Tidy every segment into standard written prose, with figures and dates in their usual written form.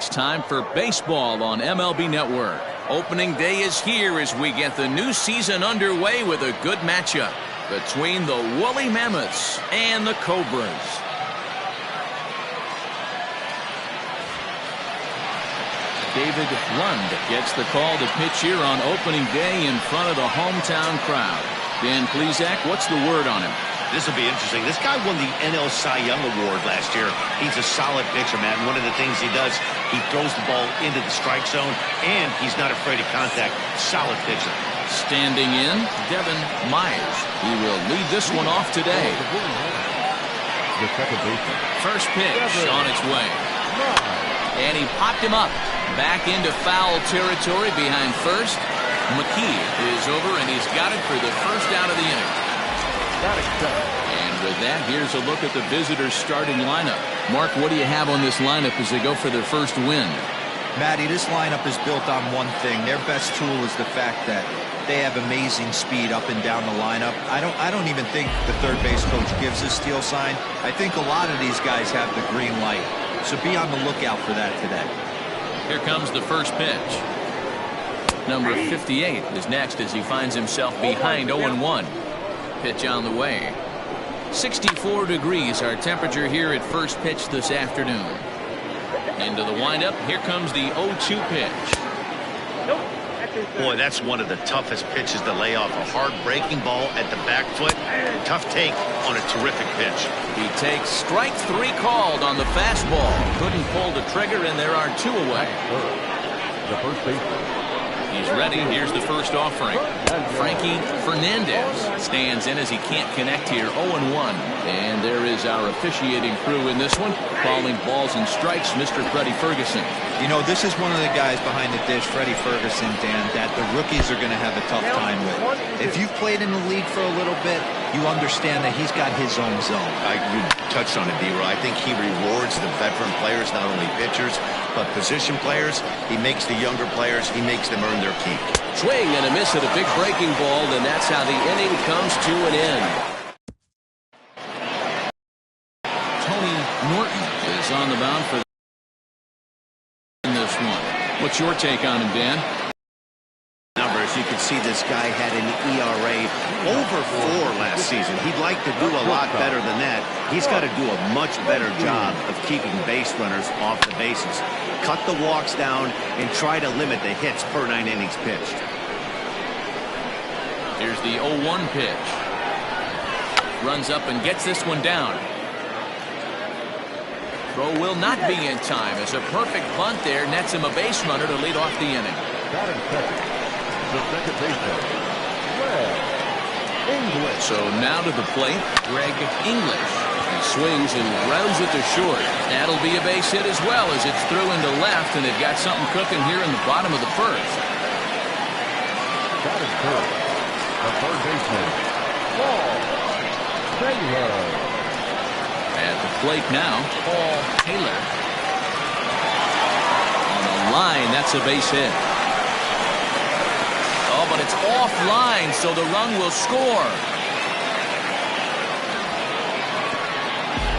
It's time for baseball on MLB Network. Opening day is here as we get the new season underway with a good matchup between the Woolly Mammoths and the Cobras. David Lund gets the call to pitch here on opening day in front of the hometown crowd. Dan Plesac, what's the word on him? This will be interesting. This guy won the NL Cy Young Award last year. He's a solid pitcher, man. One of the things he does, he throws the ball into the strike zone, and he's not afraid of contact. Solid pitcher. Standing in, Devin Myers. He will lead this one off today. First pitch on its way. And he popped him up. Back into foul territory behind first. McKee is over, and he's got it for the first out of the inning. And with that, here's a look at the visitors' starting lineup. Mark, what do you have on this lineup as they go for their first win? Matty, this lineup is built on one thing. Their best tool is the fact that they have amazing speed up and down the lineup. I don't even think the third base coach gives a steal sign. I think a lot of these guys have the green light. So be on the lookout for that today. Here comes the first pitch. Number 58 is next as he finds himself behind 0-1. Pitch on the way. 64 degrees our temperature here at first pitch this afternoon. Into the windup. Here comes the 0-2 pitch. Boy, that's one of the toughest pitches to lay off. A hard breaking ball at the back foot. Tough take on a terrific pitch. He takes strike 3 called on the fastball. Couldn't pull the trigger, and there are 2 away. The first baseman. He's ready. Here's the first offering. Frankie Fernandez stands in as he can't connect here. 0-1. And there is our officiating crew in this one, calling balls and strikes, Mr. Freddie Ferguson. You know, this is one of the guys behind the dish, Freddie Ferguson, Dan, that the rookies are going to have a tough time with. If you've played in the league for a little bit, you understand that he's got his own zone. You touched on it, D-Roy. I think he rewards the veteran players, not only pitchers, but position players. He makes the younger players, he makes them earn their keep. Swing and a miss at a big breaking ball, and that's how the inning comes to an end. Tony Norton is on the mound for this one. What's your take on him, Dan? Numbers, you can see this guy had an ERA over 4 last season. He'd like to do a lot better than that. He's got to do a much better job of keeping base runners off the bases. Cut the walks down and try to limit the hits per 9 innings pitched. Here's the 0-1 pitch. Runs up and gets this one down. Throw will not be in time as a perfect bunt there nets him a base runner to lead off the inning. The second baseman. English. So now to the plate, Greg English. He swings and rounds it to short. That'll be a base hit as well as it's through into left, and they've got something cooking here in the bottom of the first. That is third. The third baseman. Paul Taylor. At the plate now, Paul Taylor. On the line, that's a base hit. Oh, but it's offline, so the run will score.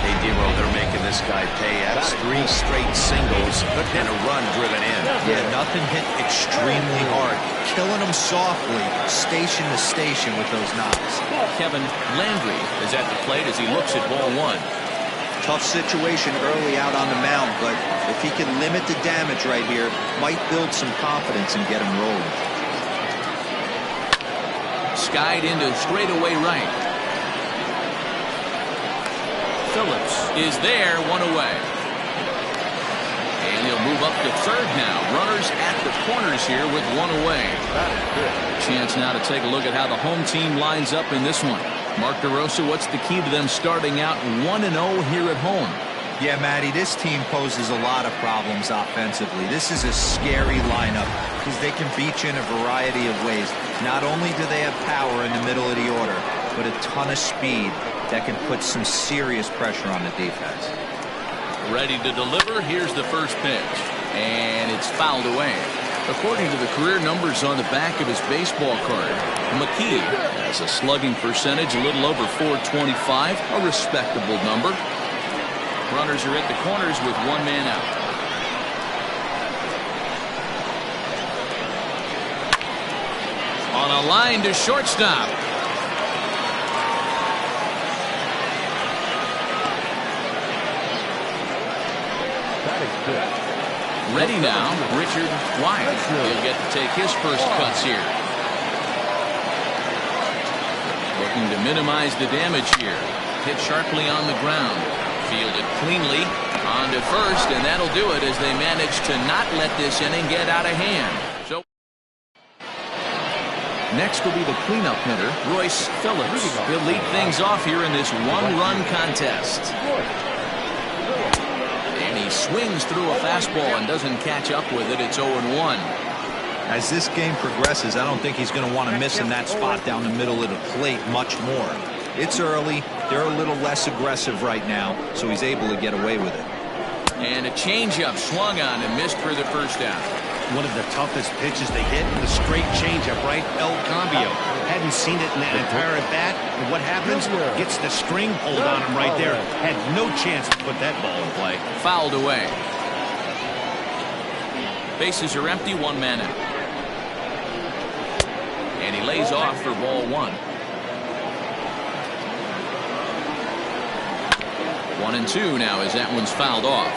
Hey, D-Roy, they're making this guy pay. That's 3 straight singles and a run driven in. Yeah, nothing hit extremely hard. Killing them softly, station to station with those knocks. Kevin Landry is at the plate as he looks at ball 1. Tough situation early out on the mound, but if he can limit the damage right here, might build some confidence and get him rolling. Skied into straightaway right. Phillips is there, 1 away. And he'll move up to third now. Runners at the corners here with 1 away. Chance now to take a look at how the home team lines up in this one. Mark DeRosa, what's the key to them starting out 1-0 here at home? Yeah, Matty, this team poses a lot of problems offensively. This is a scary lineup because they can beat you in a variety of ways. Not only do they have power in the middle of the order, but a ton of speed that can put some serious pressure on the defense. Ready to deliver. Here's the first pitch. And it's fouled away. According to the career numbers on the back of his baseball card, McKee has a slugging percentage a little over .425, a respectable number. Runners are at the corners with 1 man out. On a line to shortstop. Ready now, Richard Wyatt. He'll get to take his first cuts here. Looking to minimize the damage here. Hit sharply on the ground. Fielded cleanly. On to first, and that'll do it as they manage to not let this inning get out of hand. So next will be the cleanup hitter, Royce Phillips. He'll lead things off here in this one-run contest. And he swings through a fastball and doesn't catch up with it. It's 0-1. As this game progresses, I don't think he's going to want to miss in that spot down the middle of the plate much more. It's early. They're a little less aggressive right now, so he's able to get away with it. And a changeup swung on and missed for the first out. One of the toughest pitches they hit, the straight changeup, right? El Cambio. Hadn't seen it in that entire at bat. And what happens? Gets the string pulled on him right there. Had no chance to put that ball in play. Fouled away. Bases are empty, one man out. And he lays off for ball one. 1-2 now as that one's fouled off.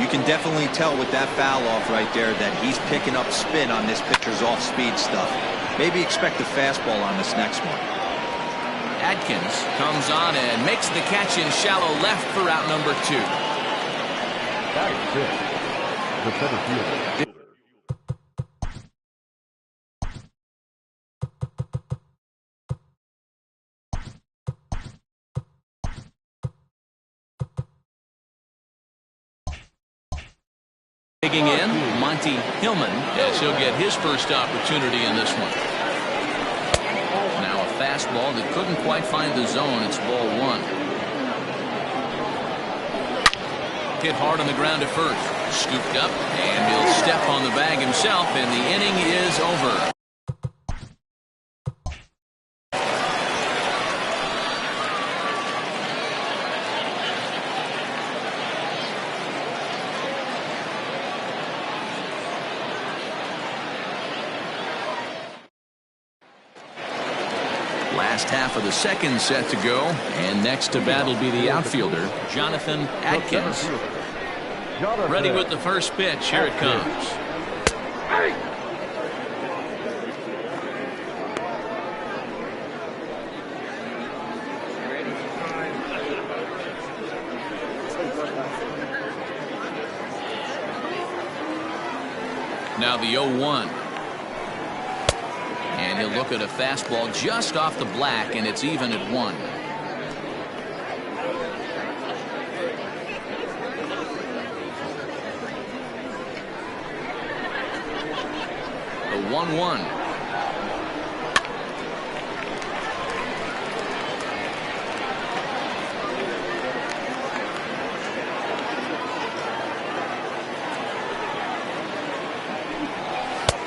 You can definitely tell with that foul off right there that he's picking up spin on this pitcher's off-speed stuff. Maybe expect a fastball on this next one. Atkins comes on and makes the catch in shallow left for out number 2. Batting fifth, the center fielder. Digging in, Monty Hillman, as he'll get his first opportunity in this one. Now a fastball that couldn't quite find the zone. It's ball one. Hit hard on the ground at first. Scooped up, and he'll step on the bag himself, and the inning is over. Last half of the second set to go, and next to bat will be the outfielder, Jonathan Atkins. Ready with the first pitch. Here it comes. Now the 0-1. And he'll look at a fastball just off the black, and it's even at 1. The 1-1.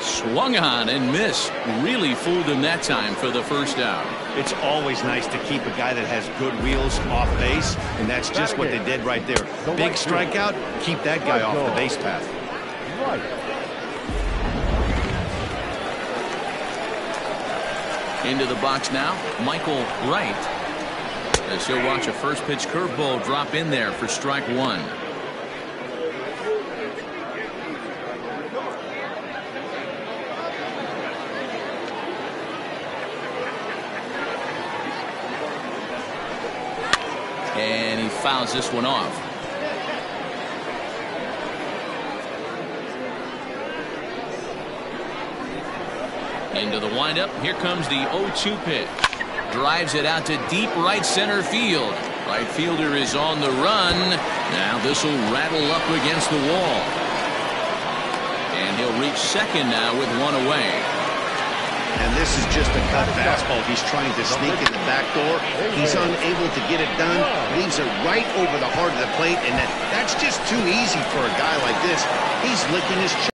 Swung on and missed. Really fooled him that time for the first out. It's always nice to keep a guy that has good wheels off base, and that's just what they did right there. Big strikeout, keep that guy off the base path. Into the box now, Michael Wright. As he'll watch a first pitch curveball drop in there for strike one. And he fouls this one off. Into the windup. Here comes the 0-2 pitch. Drives it out to deep right center field. Right fielder is on the run. Now this will rattle up against the wall. And he'll reach second now with one away. And this is just a cut fastball. He's trying to sneak in the back door. He's unable to get it done. Leaves it right over the heart of the plate, and that's just too easy for a guy like this. He's licking his chops.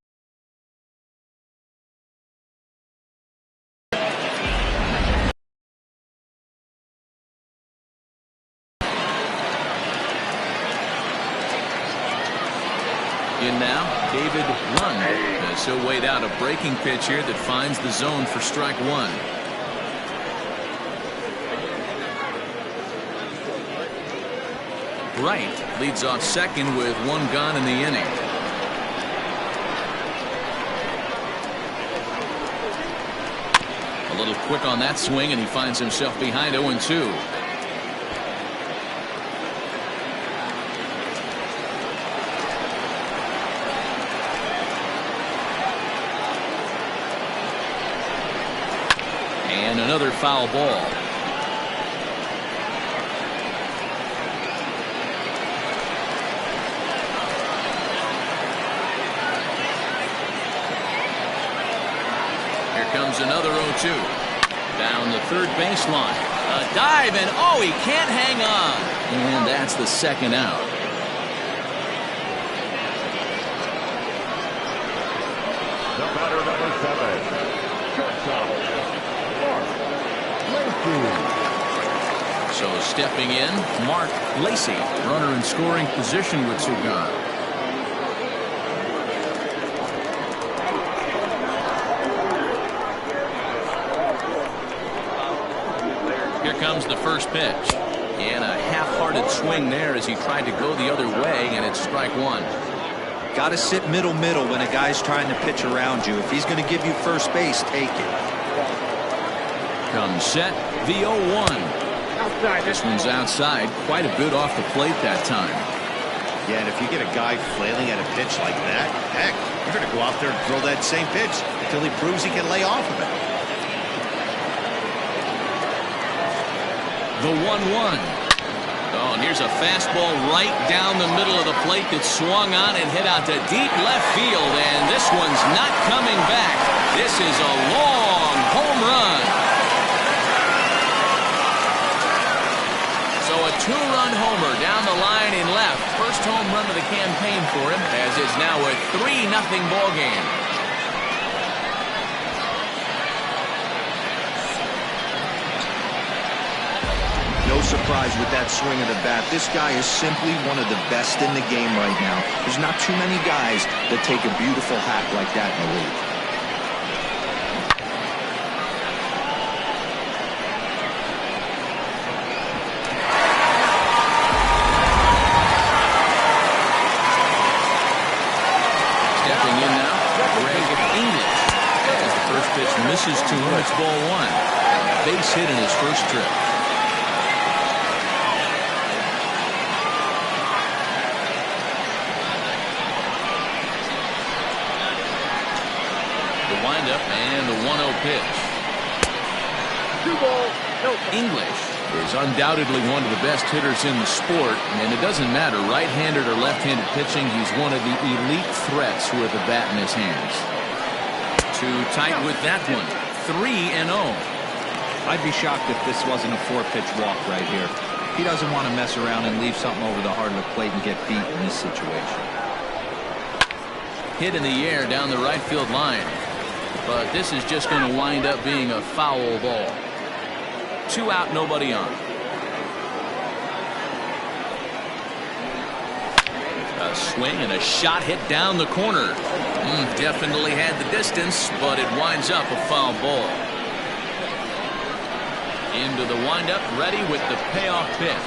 In now, David Lund, as So wait out a breaking pitch here that finds the zone for strike one. Wright leads off second with one gone in the inning. A little quick on that swing, and he finds himself behind 0-2. And another foul ball. Here comes another 0-2. Down the third baseline. A dive, and oh, he can't hang on. And that's the second out. The batter, number 7. Shortstop. So stepping in, Mark Lacey, runner in scoring position with two gone. Here comes the first pitch. And a half-hearted swing there as he tried to go the other way, and it's strike one. Got to sit middle when a guy's trying to pitch around you. If he's going to give you first base, take it. Comes set, the 0-1. This one's outside, quite a bit off the plate that time. Yeah, and if you get a guy flailing at a pitch like that, heck, you're going to go out there and throw that same pitch until he proves he can lay off of it. The 1-1. Oh, and here's a fastball right down the middle of the plate that swung on and hit out to deep left field, and this one's not coming back. This is a long home run. So a two-run homer down the line in left. First home run of the campaign for him, as it's now a 3-0 ball game. No surprise with that swing of the bat. This guy is simply one of the best in the game right now. There's not too many guys that take a beautiful hack like that in the league. Misses to him. It's ball one. Base hit in his first trip. The windup and the 1-0 pitch. 2 balls, no. English is undoubtedly one of the best hitters in the sport, and it doesn't matter right-handed or left-handed pitching. He's one of the elite threats with a bat in his hands. Too tight with that one. 3-0. I'd be shocked if this wasn't a 4-pitch walk right here. He doesn't want to mess around and leave something over the heart of the plate and get beat in this situation. Hit in the air down the right field line. But this is just going to wind up being a foul ball. 2 out, nobody on. A swing and a shot hit down the corner. Definitely had the distance, but it winds up a foul ball. Into the windup, ready with the payoff pitch.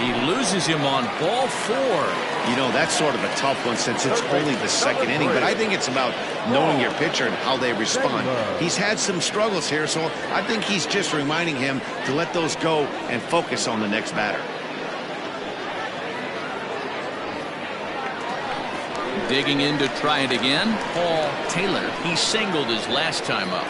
He loses him on ball 4. You know, that's sort of a tough one since it's only the second inning, but I think it's about knowing your pitcher and how they respond. He's had some struggles here, so I think he's just reminding him to let those go and focus on the next batter. Digging in to try it again, Paul Taylor. He singled his last time up.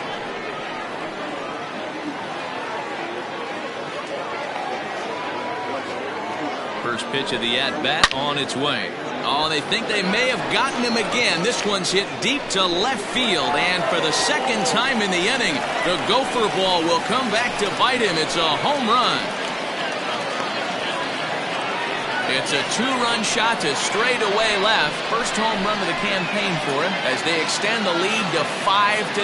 First pitch of the at-bat on its way. Oh, they think they may have gotten him again. This one's hit deep to left field, and for the second time in the inning, the gopher ball will come back to bite him. It's a home run. It's a 2-run shot to straightaway left. First home run of the campaign for him as they extend the lead to 5-0.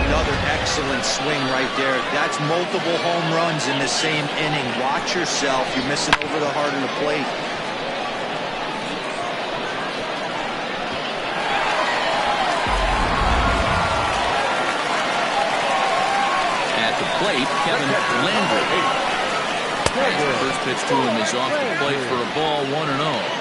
Another excellent excellent swing right there. That's multiple home runs in the same inning. Watch yourself. You're missing over the heart of the plate. At the plate, Kevin Landry. The first pitch to him is off the plate for a ball, 1-0.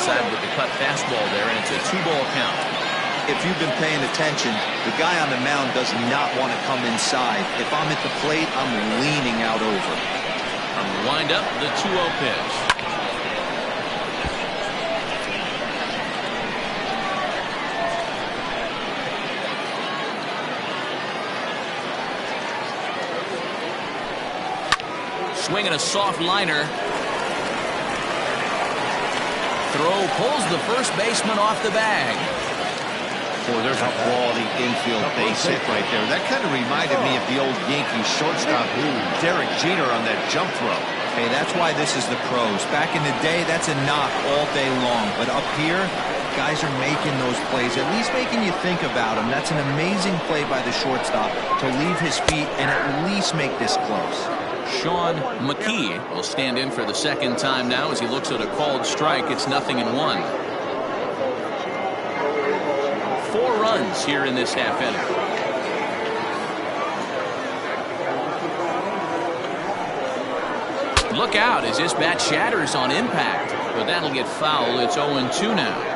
With the cut fastball there, and it's a 2-ball count. If you've been paying attention, the guy on the mound does not want to come inside. If I'm at the plate, I'm leaning out over. From the windup, the 2-0 pitch. Swinging a soft liner. Throw pulls the first baseman off the bag. Boy, there's a quality infield base hit right there. That kind of reminded me of the old Yankees shortstop, Derek Jeter, on that jump throw. Hey, that's why this is the pros. Back in the day, that's a knock all day long. But up here, guys are making those plays, at least making you think about them. That's an amazing play by the shortstop to leave his feet and at least make this close. Sean McKee will stand in for the second time now as he looks at a called strike. It's 0-1. 4 runs here in this half inning. Look out as this bat shatters on impact, but that'll get foul. It's 0-2 now.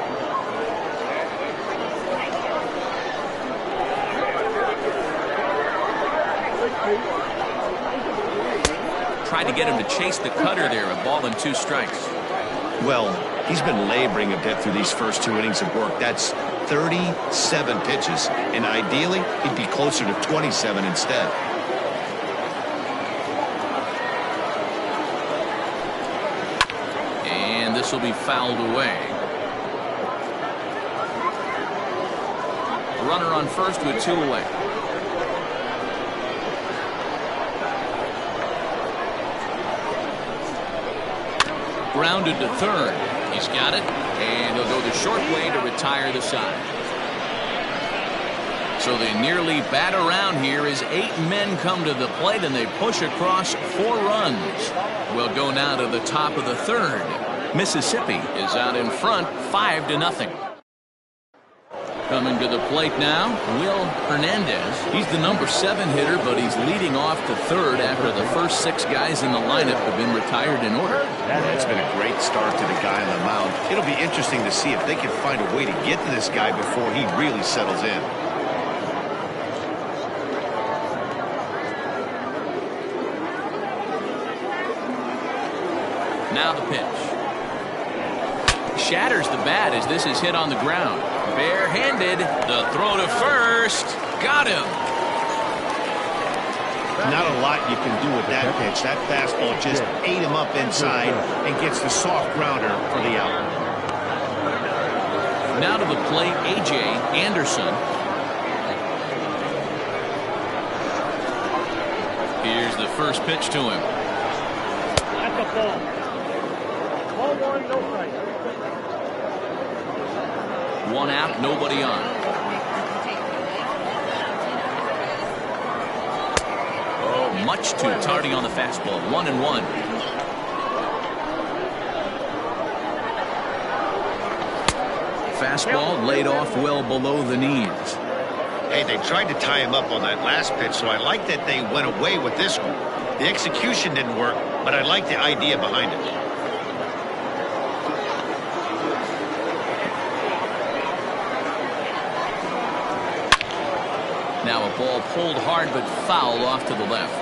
Tried to get him to chase the cutter there, a ball and 2 strikes. Well, he's been laboring a bit through these first 2 innings of work. That's 37 pitches, and ideally he'd be closer to 27 instead. And this will be fouled away. A runner on first with 2 away. Grounded to third. He's got it, and he'll go the short way to retire the side. So they nearly bat around here as 8 men come to the plate, and they push across 4 runs. We'll go now to the top of the third. Mississippi is out in front, 5-0. Coming to the plate now, Will Hernandez. He's the number 7 hitter, but he's leading off to third after the first 6 guys in the lineup have been retired in order. That's been a great start to the guy on the mound. It'll be interesting to see if they can find a way to get to this guy before he really settles in. Now the pitch. Shatters the bat as this is hit on the ground. Barehanded. The throw to first. Got him. Not a lot you can do with that pitch. That fastball just ate him up inside and gets the soft grounder for the out. Now to the plate, A.J. Anderson. Here's the first pitch to him. That's a ball. Ball 1, no strike. 1 out, nobody on. Oh, much too tardy on the fastball. 1-1. Fastball laid off well below the knees. Hey, they tried to tie him up on that last pitch, so I like that they went away with this one. The execution didn't work, but I like the idea behind it. Now a ball pulled hard but foul off to the left.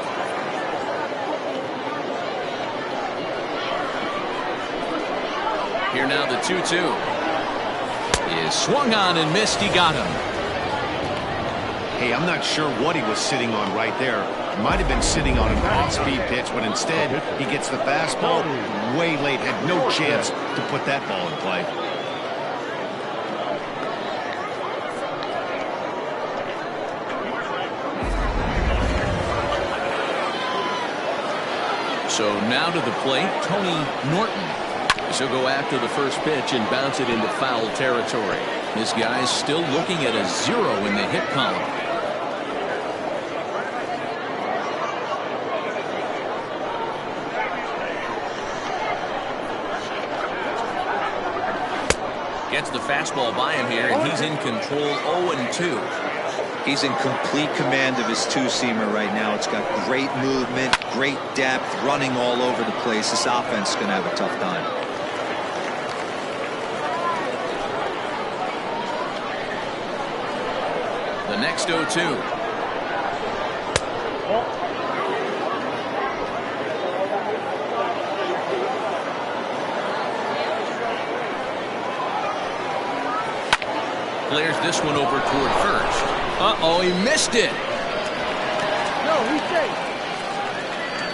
Here now the 2-2. Is swung on and missed. He got him. Hey, I'm not sure what he was sitting on right there. Might have been sitting on an off-speed pitch, but instead he gets the fastball way late. Had no chance to put that ball in play. So now to the plate, Tony Norton. So go after the first pitch and bounce it into foul territory. This guy's still looking at a 0 in the hit column. Gets the fastball by him here, and he's in control. 0-2. He's in complete command of his two-seamer right now. It's got great movement, great depth, running all over the place. This offense is going to have a tough time. The next 0-2. Clears this one over toward first. Uh-oh, he missed it. No, he's safe.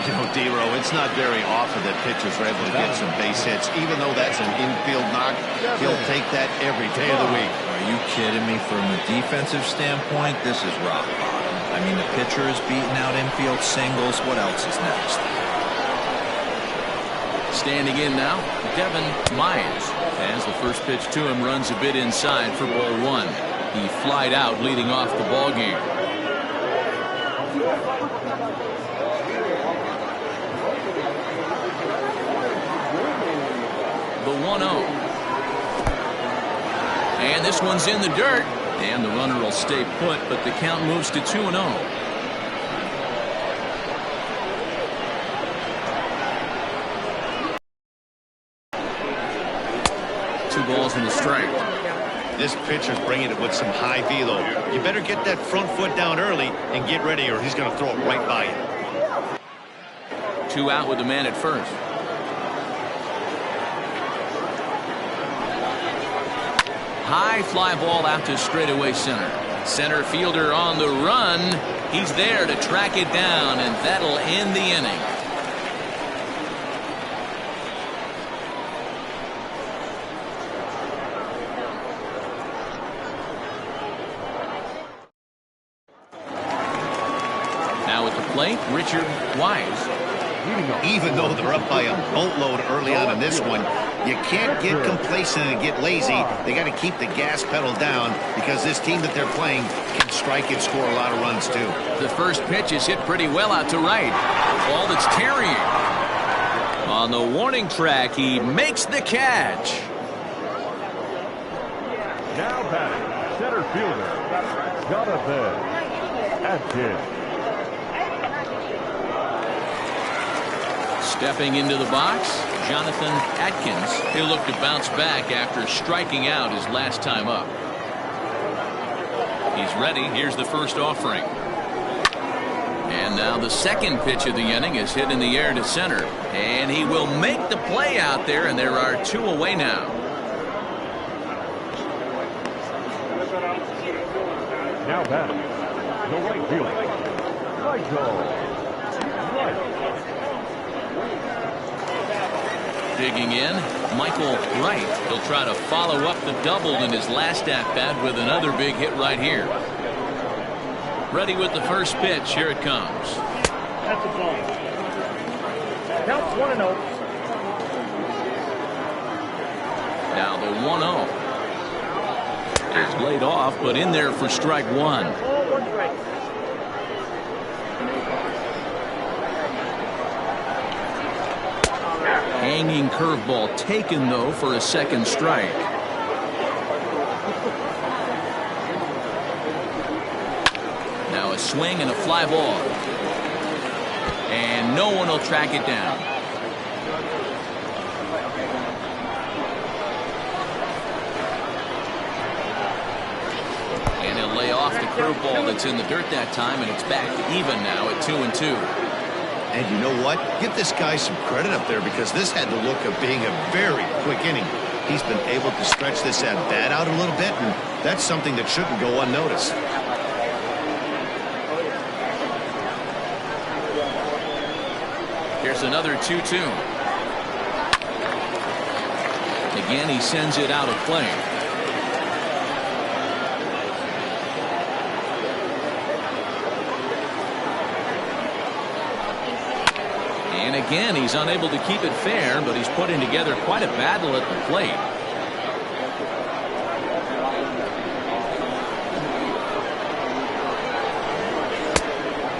You know, D-Row, it's not very often that pitchers are able to get some base hits. Even though that's an infield knock, he'll take that every day of the week. Are you kidding me? From a defensive standpoint, this is rock bottom. I mean, the pitcher is beating out infield singles. What else is next? Standing in now, Devin Myers. As the first pitch to him runs a bit inside for ball 1. He flied out leading off the ball game. The 1-0. And this one's in the dirt. And the runner will stay put, but the count moves to 2-0. 2 balls and a strike. This pitcher's bringing it with some high velo. You better get that front foot down early and get ready, or he's going to throw it right by you. 2 out with the man at first. High fly ball out to straightaway center. Center fielder on the run. He's there to track it down, and that'll end the inning. Now at the plate, Richard Wise. Even though they're up by a boatload early on in this one, you can't get complacent and get lazy. They got to keep the gas pedal down because this team that they're playing can strike and score a lot of runs too. The first pitch is hit pretty well out to right. Ball that's carrying. On the warning track, he makes the catch. Now batting, center fielder, Jonathan Atkins. Stepping into the box, Jonathan Atkins. He'll look to bounce back after striking out his last time up. He's ready. Here's the first offering. And now the second pitch of the inning is hit in the air to center. And he will make the play out there, and there are 2 away now. Now batting, the right fielder, Michael Wright. Digging in, Michael Wright. He'll try to follow up the double in his last at-bat with another big hit right here. Ready with the first pitch. Here it comes. That's a ball. Counts 1-0. Now the 1-0 is laid off, but in there for strike 1. All 1 strike. Hanging curveball taken, though, for a second strike. Now a swing and a fly ball. And no one will track it down. And he'll lay off the curveball that's in the dirt that time, and it's back even now at 2-2. And you know what? Give this guy some credit up there because this had the look of being a very quick inning. He's been able to stretch this at-bat out a little bit, and that's something that shouldn't go unnoticed. Here's another 2-2. Again, he sends it out of play. And again, he's unable to keep it fair, but he's putting together quite a battle at the plate.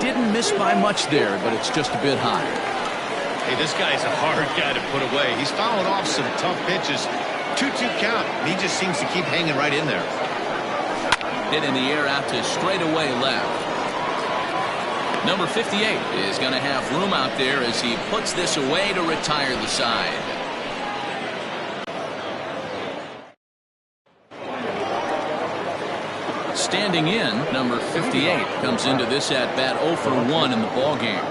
Didn't miss by much there, but it's just a bit high. Hey, this guy's a hard guy to put away. He's fouling off some tough pitches. 2-2 count. He just seems to keep hanging right in there. Hit in the air out to straightaway left. Number 58 is going to have room out there as he puts this away to retire the side. Standing in, number 58 comes into this at-bat 0 for 1 in the ballgame.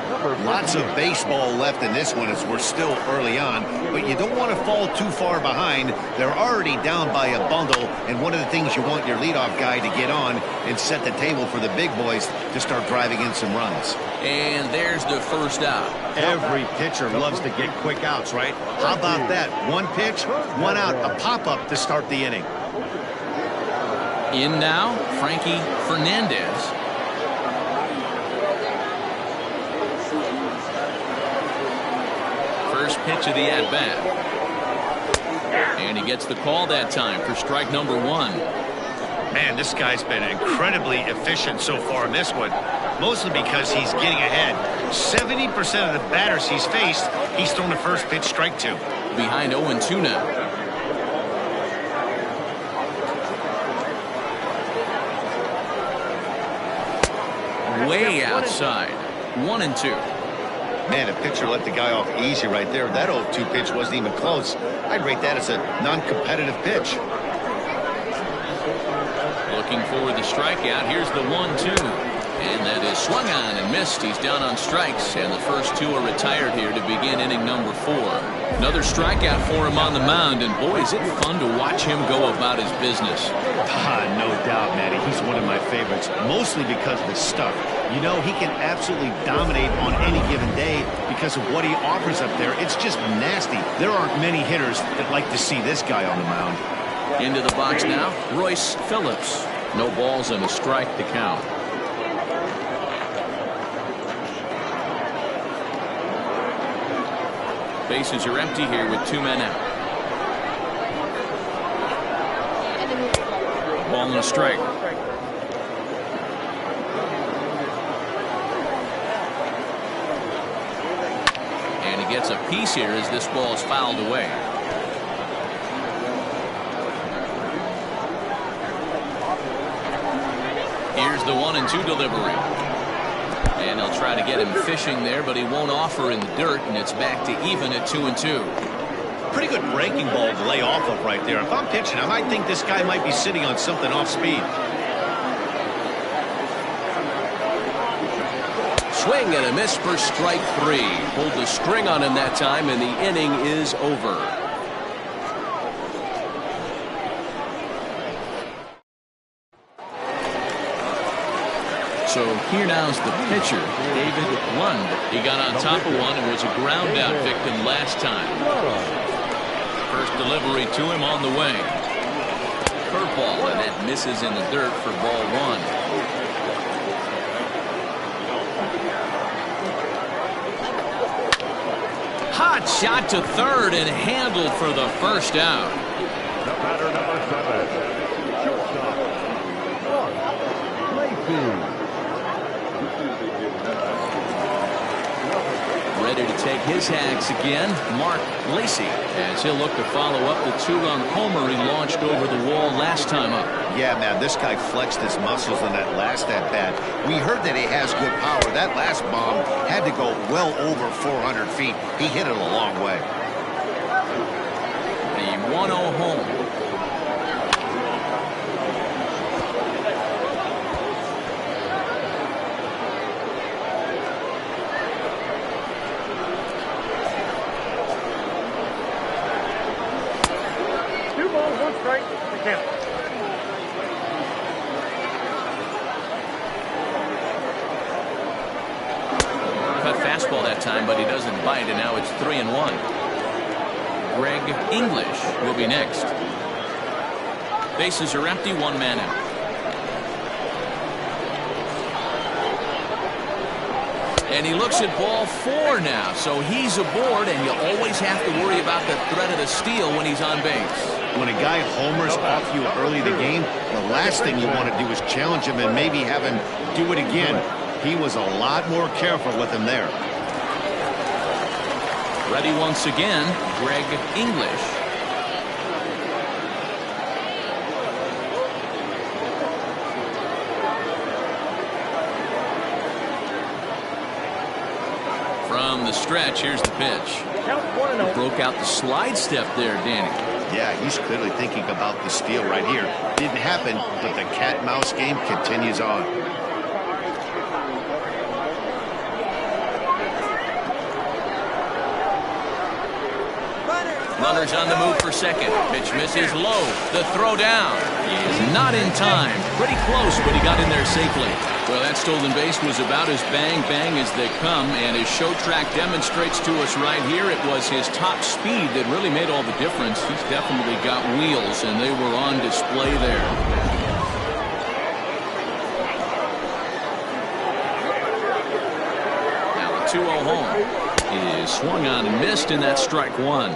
Lots of baseball left in this one as we're still early on, but you don't want to fall too far behind. They're already down by a bundle, and one of the things you want your leadoff guy to get on and set the table for the big boys to start driving in some runs. And there's the first out. Every pitcher loves to get quick outs, right? How about that? One pitch, one out, a pop-up to start the inning. In now, Frankie Fernandez. First pitch of the at-bat. And he gets the call that time for strike number 1. Man, this guy's been incredibly efficient so far in this one, mostly because he's getting ahead. 70% of the batters he's faced, he's thrown the first pitch strike to. Behind 0-2 now. Way outside. 1-2. Man, a pitcher let the guy off easy right there. That 0-2 pitch wasn't even close. I'd rate that as a non-competitive pitch. Looking for the strikeout. Here's the 1-2. And that is swung on and missed. He's down on strikes, and the first 2 are retired here to begin inning number 4. Another strikeout for him on the mound, and boy, is it fun to watch him go about his business. No doubt, Matty. He's one of my favorites, mostly because of his stuff. You know, he can absolutely dominate on any given day because of what he offers up there. It's just nasty. There aren't many hitters that like to see this guy on the mound. Into the box now, Royce Phillips. No balls and a strike to count. Bases are empty here with 2 men out. Ball and a strike. And he gets a piece here as this ball is fouled away. Here's the 1-2 delivery. And they'll try to get him fishing there, but he won't offer in the dirt, and it's back to even at 2-2. Pretty good breaking ball to lay off of right there. If I'm pitching, I might think this guy might be sitting on something off speed. Swing and a miss for strike 3. Pulled the string on him that time, and the inning is over. So here now's the pitcher, David Lund. He got on top of one and was a ground out victim last time. First delivery to him on the way. Curveball, and that misses in the dirt for ball 1. Hot shot to third and handled for the first out. The batter, number 7. Shortstop, Lacey. Ready to take his hacks again, Mark Lacey, as he'll look to follow up the 2-run homer he launched over the wall last time up. Yeah, man, this guy flexed his muscles on that last at-bat. We heard that he has good power. That last bomb had to go well over 400 feet. He hit it a long way. The 1-0 home. Cut fastball that time, but he doesn't bite, and now it's 3-1. Greg English will be next. Bases are empty, 1 man out. And he looks at ball 4 now, so he's aboard, and you always have to worry about the threat of the steal when he's on base. When a guy homers off you early in the game, the last thing you want to do is challenge him and maybe have him do it again. He was a lot more careful with him there. Ready once again, Greg English. From the stretch, here's the pitch. Broke out the slide step there, Danny. Yeah, he's clearly thinking about the steal right here. Didn't happen, but the cat-mouse game continues on. Runners on the move for second. Pitch misses low. The throw down is not in time. Pretty close, but he got in there safely. Well, that stolen base was about as bang-bang as they come, and his show track demonstrates to us right here it was his top speed that really made all the difference. He's definitely got wheels, and they were on display there. Now the 2-0 home is swung on and missed, and that's strike 1.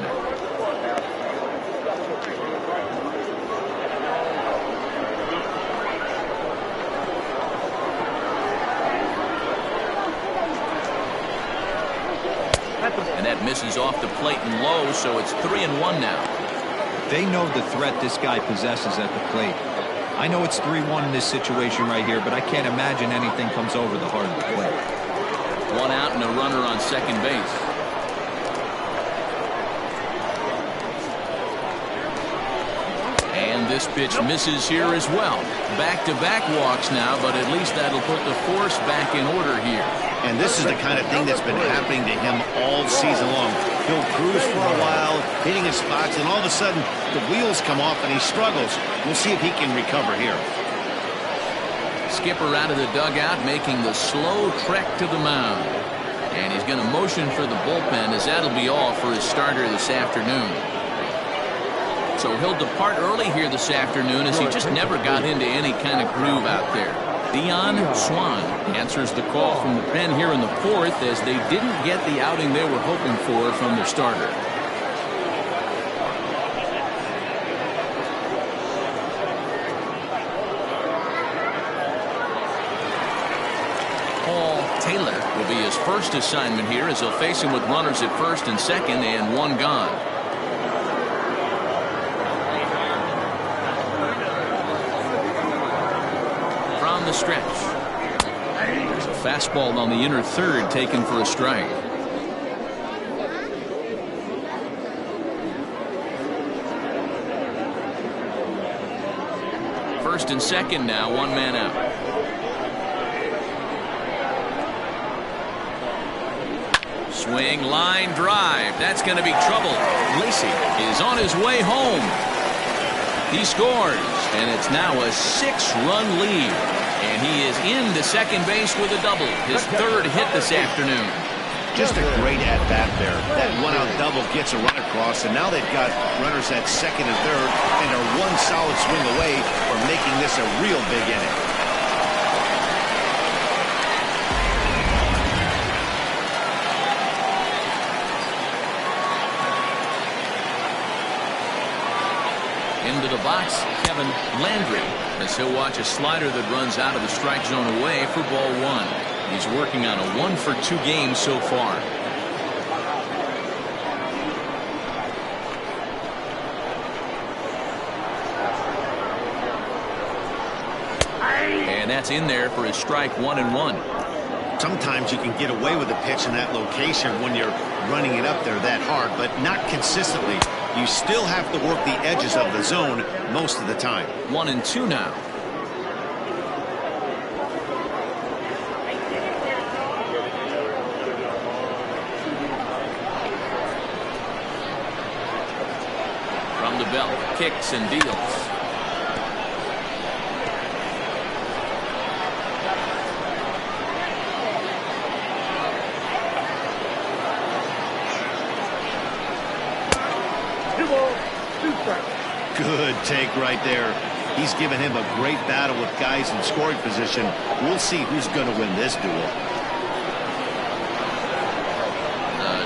And that misses off the plate and low, so it's 3-1 now. They know the threat this guy possesses at the plate. I know it's 3-1 in this situation right here, but I can't imagine anything comes over the heart of the plate. 1 out and a runner on second base. And this pitch misses here as well. Back-to-back walks now, but at least that'll put the force back in order here. And this is the kind of thing that's been happening to him all season long. He'll cruise for a while, hitting his spots, and all of a sudden the wheels come off and he struggles. We'll see if he can recover here. Skipper out of the dugout making the slow trek to the mound. And he's going to motion for the bullpen, as that'll be all for his starter this afternoon. So he'll depart early here this afternoon, as he just never got into any kind of groove out there. Dion Swan answers the call from the pen here in the 4th, as they didn't get the outing they were hoping for from their starter. Paul Taylor will be his first assignment here, as he'll face him with runners at first and second and 1 gone. The stretch. There's a fastball on the inner third taken for a strike. First and second now, 1 man out. Swing, line drive. That's going to be trouble. Lacey is on his way home. He scores, and it's now a 6-run lead. And he is into second base with a double, his 3rd hit this afternoon. Just a great at-bat there. That 1-out double gets a run across, and now they've got runners at second and third, and are 1 solid swing away from making this a real big inning. Into the box, Kevin Landry, as he'll watch a slider that runs out of the strike zone away for ball 1. He's working on a 1-for-2 game so far. And that's in there for his strike 1-1. Sometimes you can get away with a pitch in that location when you're running it up there that hard, but not consistently. You still have to work the edges of the zone most of the time. 1-2 now. From the belt, kicks and deals. Good take right there. He's given him a great battle with guys in scoring position. We'll see who's going to win this duel.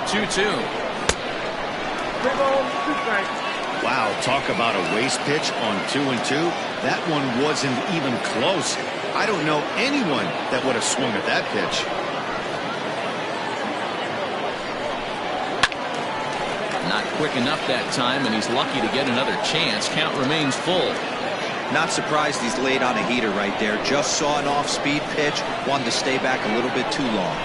2-2. Wow, talk about a waste pitch on 2-2. That one wasn't even close. I don't know anyone that would have swung at that pitch. Not quick enough that time, and he's lucky to get another chance. Count remains full. Not surprised he's laid on a heater right there. Just saw an off-speed pitch, wanted to stay back a little bit too long.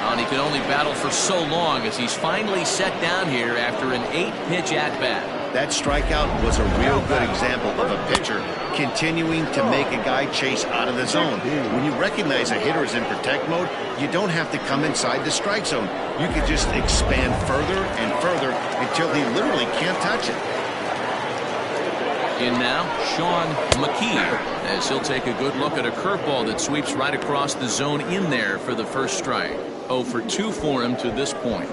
And he could only battle for so long as he's finally set down here after an 8-pitch at-bat. That strikeout was a real good example of a pitcher continuing to make a guy chase out of the zone. When you recognize a hitter is in protect mode, you don't have to come inside the strike zone. You can just expand further and further until he literally can't touch it. In now, Sean McKee, as he'll take a good look at a curveball that sweeps right across the zone in there for the first strike. 0 for 2 for him to this point.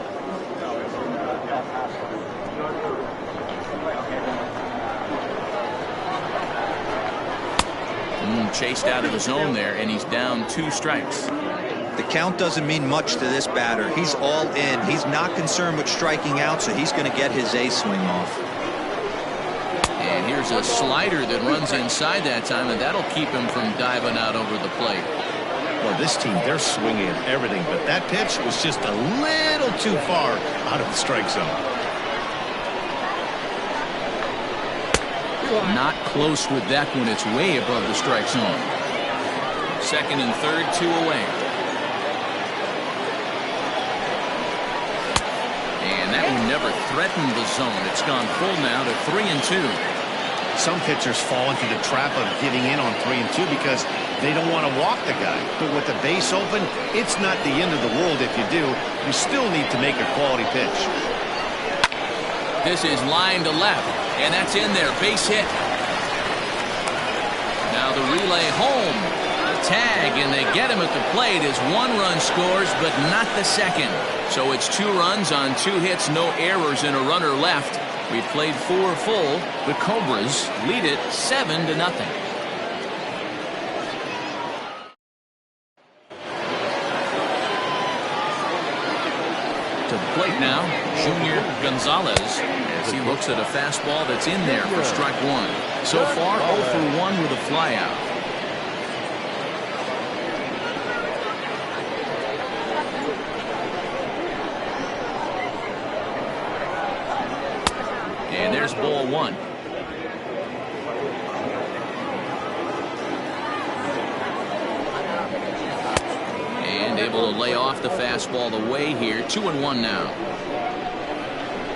Chased out of the zone there, and he's down 2 strikes. The count doesn't mean much to this batter. He's all in. He's not concerned with striking out, so he's going to get his A swing off. And here's a slider that runs inside that time, and that'll keep him from diving out over the plate. Well, this team, they're swinging at everything, but that pitch was just a little too far out of the strike zone. Not close with that one. It's way above the strike zone. Second and third, 2 away. And that one never threatened the zone. It's gone full now to 3-2. Some pitchers fall into the trap of giving in on 3-2 because they don't want to walk the guy. But with the base open, it's not the end of the world if you do. You still need to make a quality pitch. This is line to left, and that's in there. Base hit. Now the relay home. The tag, and they get him at the plate as 1 run scores, but not the second. So it's 2 runs on 2 hits, no errors, and a runner left. We've played 4 full. The Cobras lead it 7-0. To the plate now, Junior Gonzalez, as he looks at a fastball that's in there for strike 1. So far, 0 for 1 with a flyout. And there's ball 1. And able to lay off the fastball away here. 2-1 now.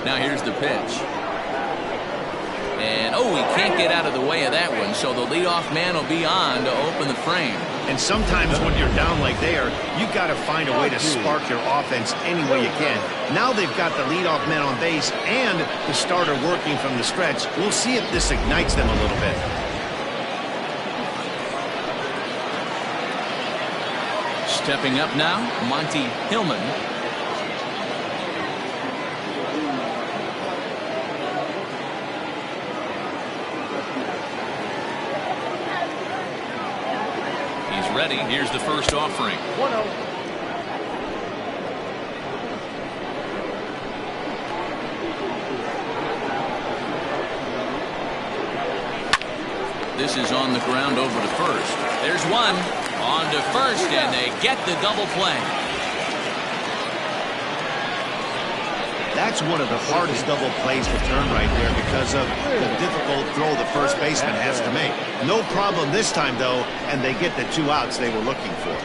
Now here's the pitch. And he can't get out of the way of that one, so the leadoff man will be on to open the frame. And sometimes when you're down like they are, you've got to find a way to spark your offense any way you can. Now they've got the leadoff man on base and the starter working from the stretch. We'll see if this ignites them a little bit. Stepping up now, Monty Hillman. He's ready. Here's the first offering. 1-0. This is on the ground over to first. There's one. On to first, and they get the double play. That's one of the hardest double plays to turn right there because of the difficult throw the first baseman has to make. No problem this time, though, and they get the 2 outs they were looking for.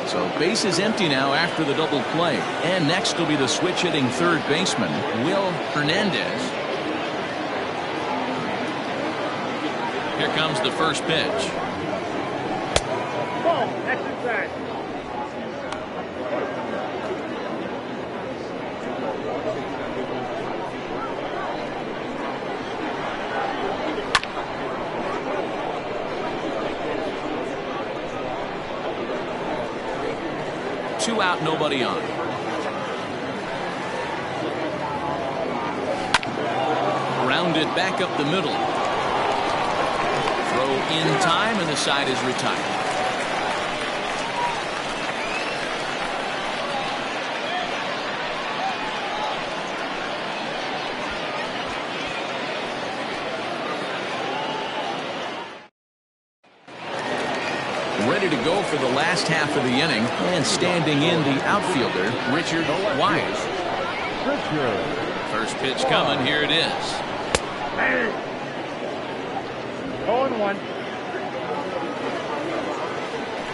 So base is empty now after the double play. And next will be the switch-hitting third baseman, Will Hernandez. Here comes the first pitch. Ball, that's inside. Two out, nobody on. boomed it back up the middle. Throw in time, and the side is retired. Ready to go for the last half of the inning, and standing in the outfielder, Richard Wise. First pitch coming. Here it is. 0-1.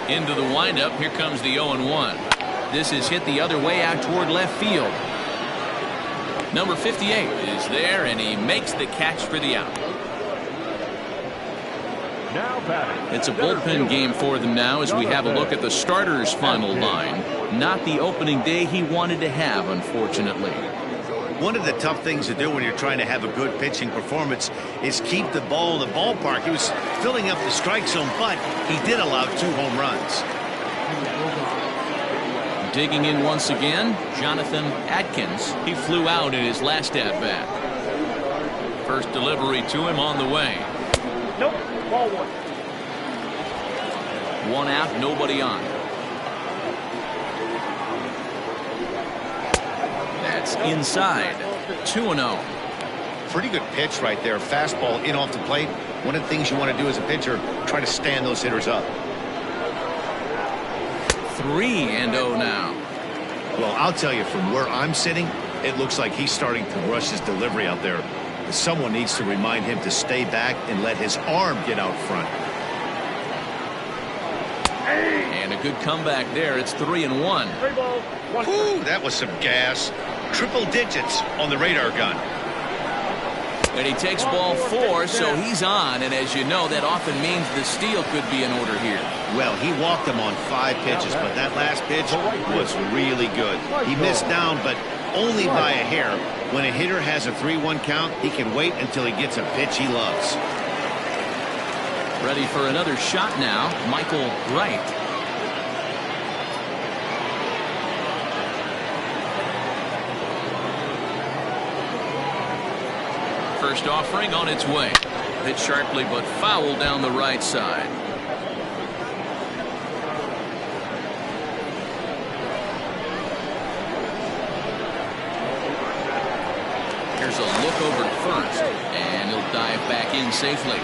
Into the windup. Here comes the 0-1. This is hit the other way out toward left field. Number 58 is there, and he makes the catch for the out. It's a bullpen game for them now as we have a look at the starter's final line. Not the opening day he wanted to have, unfortunately. One of the tough things to do when you're trying to have a good pitching performance is keep the ball in the ballpark. He was filling up the strike zone, but he did allow 2 home runs. Digging in once again, Jonathan Atkins. He flew out in his last at-bat. First delivery to him on the way. Nope. Ball 1. 1 out, nobody on. That's inside. 2-0. Pretty good pitch right there. Fastball in off the plate. One of the things you want to do as a pitcher, try to stand those hitters up. 3-0 now. Well, I'll tell you, from where I'm sitting, it looks like he's starting to rush his delivery out there. Someone needs to remind him to stay back and let his arm get out front. And a good comeback there. It's 3-1. 3 balls, 1 strike. Ooh, that was some gas. Triple digits on the radar gun. And he takes ball 4, so he's on. And as you know, that often means the steal could be in order here. Well, he walked him on 5 pitches, but that last pitch was really good. He missed down, but only by a hair. When a hitter has a 3-1 count, he can wait until he gets a pitch he loves. Ready for another shot now, Michael Wright. First offering on its way. Hit sharply but foul down the right side. Here's a look over to first, and he'll dive back in safely.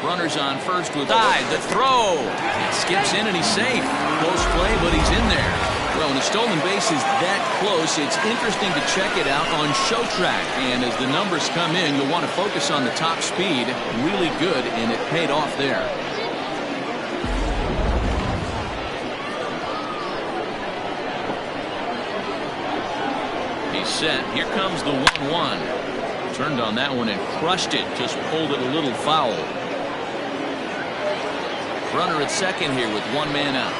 Runners on first with dive. The throw. It skips in and he's safe. Close play, but he's in there. Well, when a stolen base is that close, it's interesting to check it out on Show Track. And as the numbers come in, you'll want to focus on the top speed. Really good, and it paid off there. He's set. Here comes the 1-1. Turned on that one and crushed it. Just pulled it a little foul. Runner at second here with 1 man out.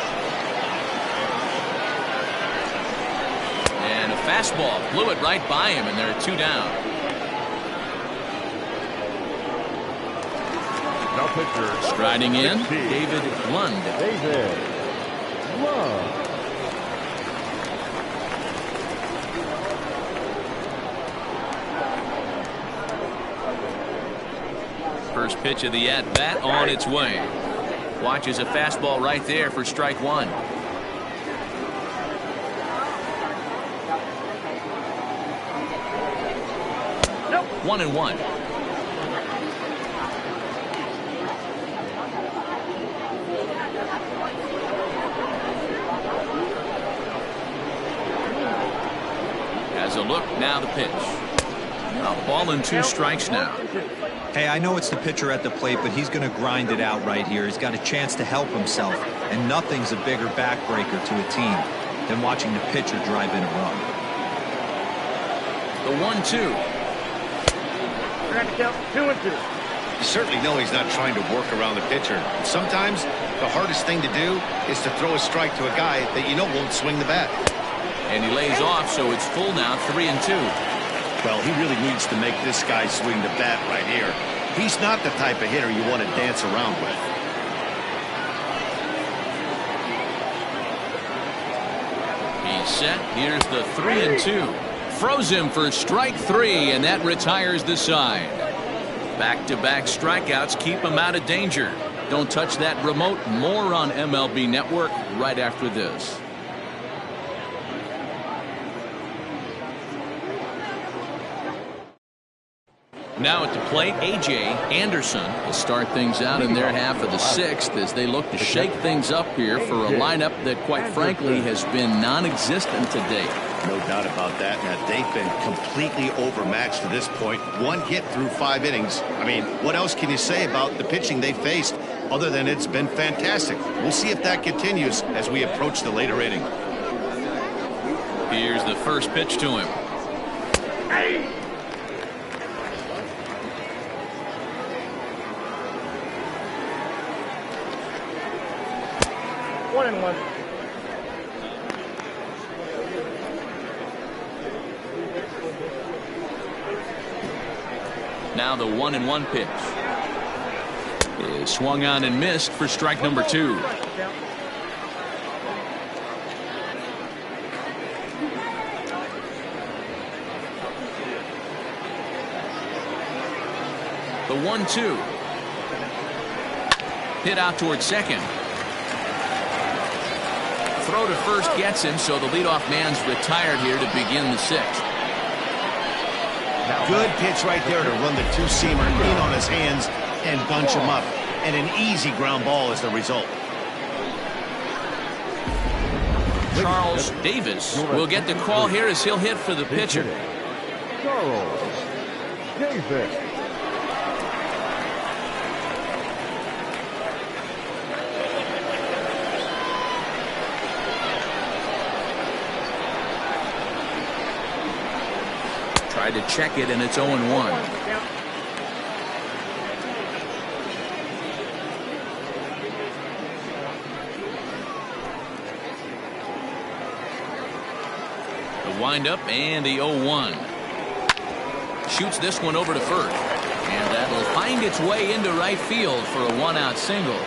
And a fastball blew it right by him, and there are 2 down. Now pitcher. Striding in, David Lund. David Lund. First pitch of the at-bat on its way. Watches a fastball right there for strike 1. Nope. 1-1. Has a look, now the pitch. A ball and 2 strikes now. Hey, I know it's the pitcher at the plate, but he's going to grind it out right here. He's got a chance to help himself, and nothing's a bigger backbreaker to a team than watching the pitcher drive in a run. The 1-2. We're going to count 2-2. You certainly know he's not trying to work around the pitcher. Sometimes the hardest thing to do is to throw a strike to a guy that you know won't swing the bat. And he lays off, so it's full now, 3-2. Well, he really needs to make this guy swing the bat right here. He's not the type of hitter you want to dance around with. He's set. Here's the 3-2. Froze him for strike 3, and that retires the side. Back-to-back strikeouts keep him out of danger. Don't touch that remote. More on MLB Network right after this. Now at the plate, A.J. Anderson will start things out in their half of the 6th as they look to shake things up here for a lineup that, quite frankly, has been non-existent to date. No doubt about that, Matt. They've been completely overmatched to this point. 1 hit through 5 innings. I mean, what else can you say about the pitching they faced other than it's been fantastic? We'll see if that continues as we approach the later inning. Here's the first pitch to him. Hey. 1-1. Now the 1-1 pitch is swung on and missed for strike number 2. The 1-2 hit out towards second. Throw to first gets him, so the leadoff man's retired here to begin the 6th. Good pitch right there to run the 2-seamer in on his hands and bunch him up. And an easy ground ball is the result. Charles Davis will get the call here as he'll hit for the pitcher. Charles Davis. Tried to check it, and it's 0-1. The windup and the 0-1. Shoots this one over to first. And that'll find its way into right field for a 1-out single.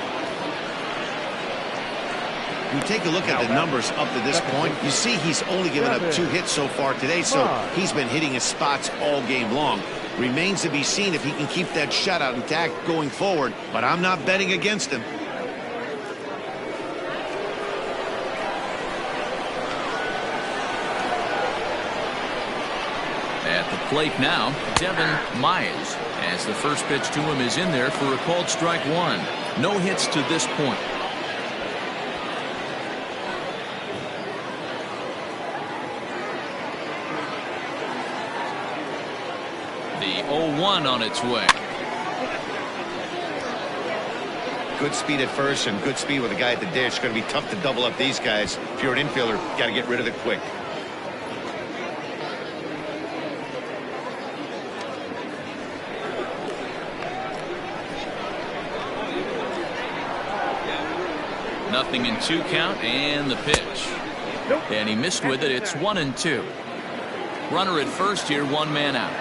You take a look at the numbers up to this point, you see he's only given up 2 hits so far today, so he's been hitting his spots all game long. Remains to be seen if he can keep that shutout intact going forward, but I'm not betting against him. At the plate now, Devin Mize, as the first pitch to him is in there for a called strike 1. No hits to this point. The 0-1 on its way. Good speed at first and good speed with a guy at the dish. Going to be tough to double up these guys. If you're an infielder, got to get rid of it quick. Nothing in 2 count, and the pitch. And he missed with it. It's 1-2. Runner at first here, 1 man out.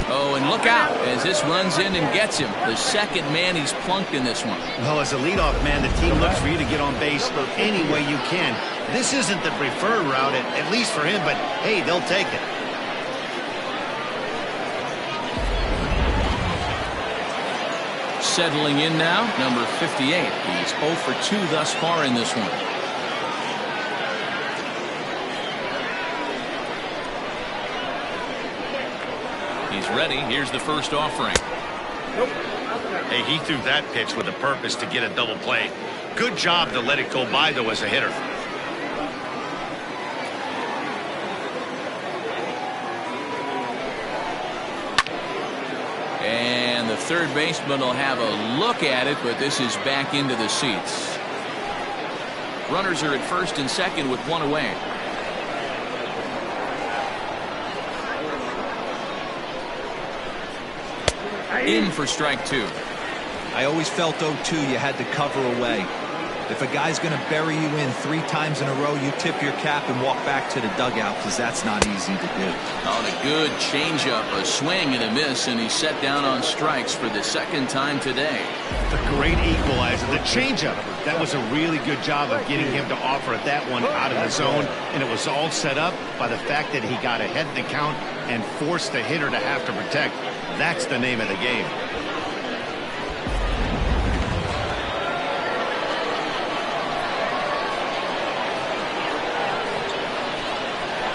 Oh, and look out as this runs in and gets him. The second man he's plunked in this one. Well, as a leadoff man, the team looks for you to get on base any way you can. This isn't the preferred route, at least for him, but hey, they'll take it. Settling in now, number 58. He's 0 for 2 thus far in this one. He's ready. Here's the first offering. Hey, he threw that pitch with a purpose to get a double play. Good job to let it go by, though, as a hitter. And the third baseman will have a look at it, but this is back into the seats. Runners are at first and second with 1 away. In for strike 2. I always felt 0-2 you had to cover away. If a guy's going to bury you in 3 times in a row, you tip your cap and walk back to the dugout, because that's not easy to do. On a good changeup, a swing and a miss, and he's set down on strikes for the 2nd time today. The great equalizer, the changeup. That was a really good job of getting him to offer at that one out of the zone, and it was all set up by the fact that he got ahead of the count and forced the hitter to have to protect. That's the name of the game.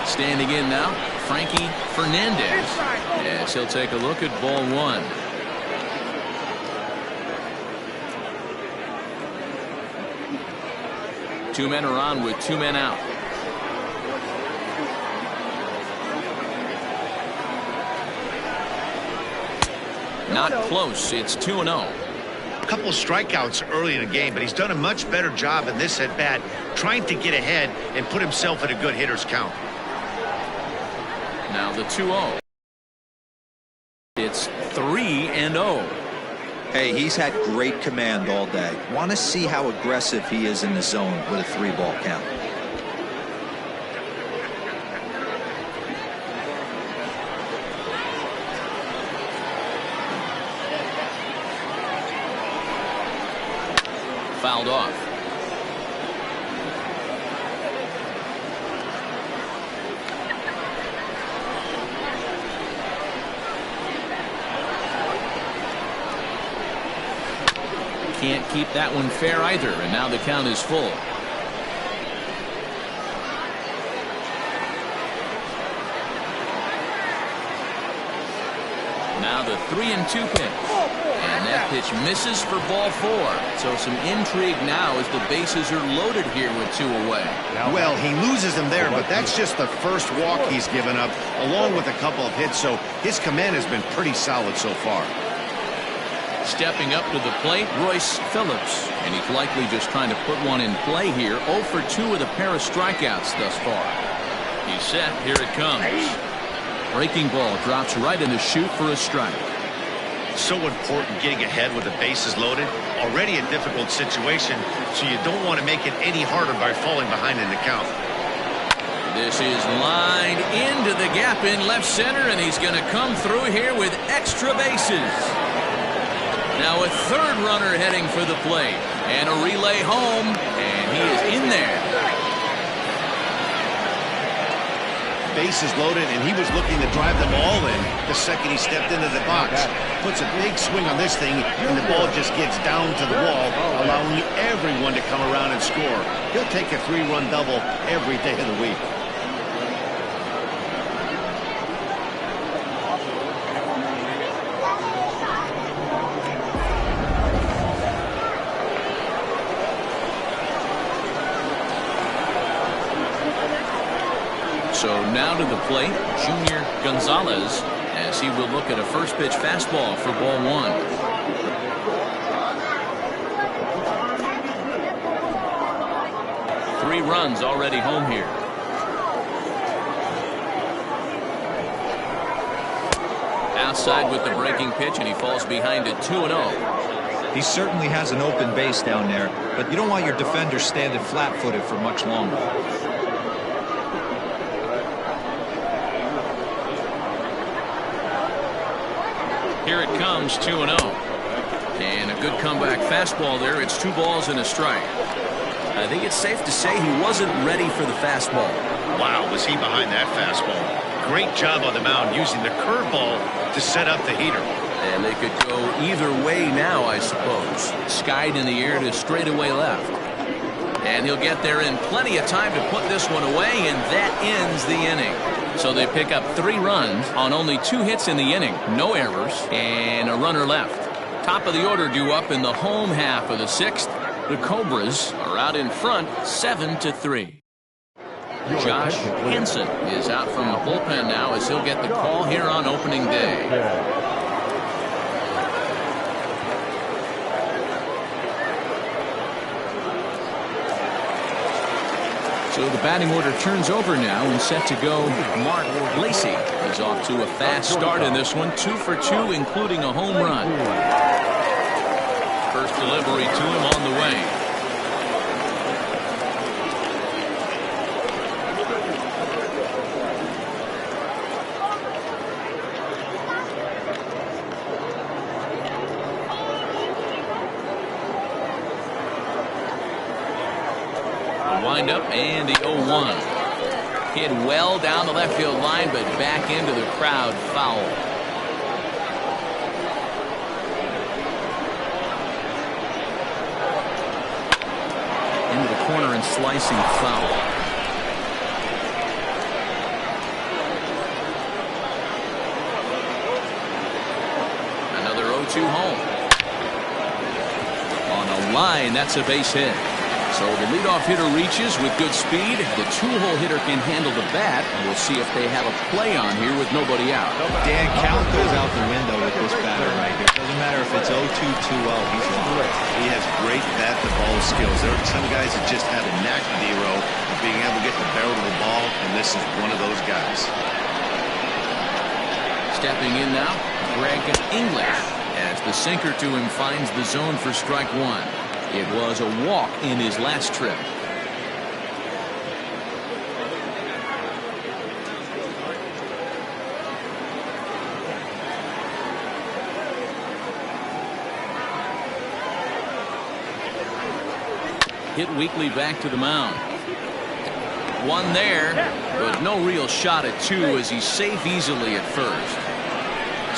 Standing in now, Frankie Fernandez. Yes, he'll take a look at ball 1. Two men are on with 2 men out. Not close. It's 2-0. A couple of strikeouts early in the game, but he's done a much better job in this at bat, trying to get ahead and put himself in a good hitter's count. Now the 2-0. It's 3-0. Hey, he's had great command all day. Want to see how aggressive he is in the zone with a 3-ball count. Fouled off. Can't keep that one fair either, and now the count is full. Now the 3-2 pitch. And that pitch misses for ball 4. So some intrigue now as the bases are loaded here with 2 away. Well, he loses them there, but that's just the first walk he's given up, along with a couple of hits, so his command has been pretty solid so far. Stepping up to the plate, Royce Phillips. And he's likely just trying to put one in play here. 0 for 2 with a pair of strikeouts thus far. He's set. Here it comes. Breaking ball drops right in the chute for a strike. So important getting ahead with the bases loaded. Already a difficult situation, so you don't want to make it any harder by falling behind in the count. This is lined into the gap in left center, and he's going to come through here with extra bases. Now a 3rd runner heading for the plate, and a relay home, and he is in there. Bases loaded, and he was looking to drive them all in the second he stepped into the box. Puts a big swing on this thing, and the ball just gets down to the wall, allowing everyone to come around and score. He'll take a 3-run double every day of the week. So now to the plate, Junior Gonzalez, as he will look at a first pitch fastball for ball 1. Three runs already home here. Outside with the breaking pitch, and he falls behind at 2-0. He certainly has an open base down there, but you don't want your defender standing flat-footed for much longer. Here it comes, 2-0. And a good comeback fastball there. It's 2 balls and a strike. I think it's safe to say he wasn't ready for the fastball. Wow, was he behind that fastball. Great job on the mound using the curveball to set up the heater. And they could go either way now, I suppose. Skied in the air to straightaway left. And he'll get there in plenty of time to put this one away, and that ends the inning. So they pick up 3 runs on only 2 hits in the inning. No errors and a runner left. Top of the order due up in the home half of the 6th. The Cobras are out in front 7-3. Josh Hansen is out from the bullpen now as he'll get the call here on opening day. So the batting order turns over now and set to go. Mark Lacey is off to a fast start in this one. 2 for 2, including a home run. First delivery to him on the way. Wind up and the 0-1. Hit well down the left field line, but back into the crowd, foul. Into the corner and slicing, foul. Another 0-2 home. On a line, that's a base hit. So the leadoff hitter reaches with good speed. The two-hole hitter can handle the bat. We'll see if they have a play on here with nobody out. Dan, count goes out the window with this batter right here. Doesn't matter if it's 0-2, 2-0. He's lost. He has great bat-to-ball skills. There are some guys that just have a knack, Nero, of being able to get the barrel to the ball, and this is one of those guys. Stepping in now, Greg English, as the sinker to him finds the zone for strike one. It was a walk in his last trip. Hit weakly back to the mound. One there, but no real shot at two as he's safe easily at first.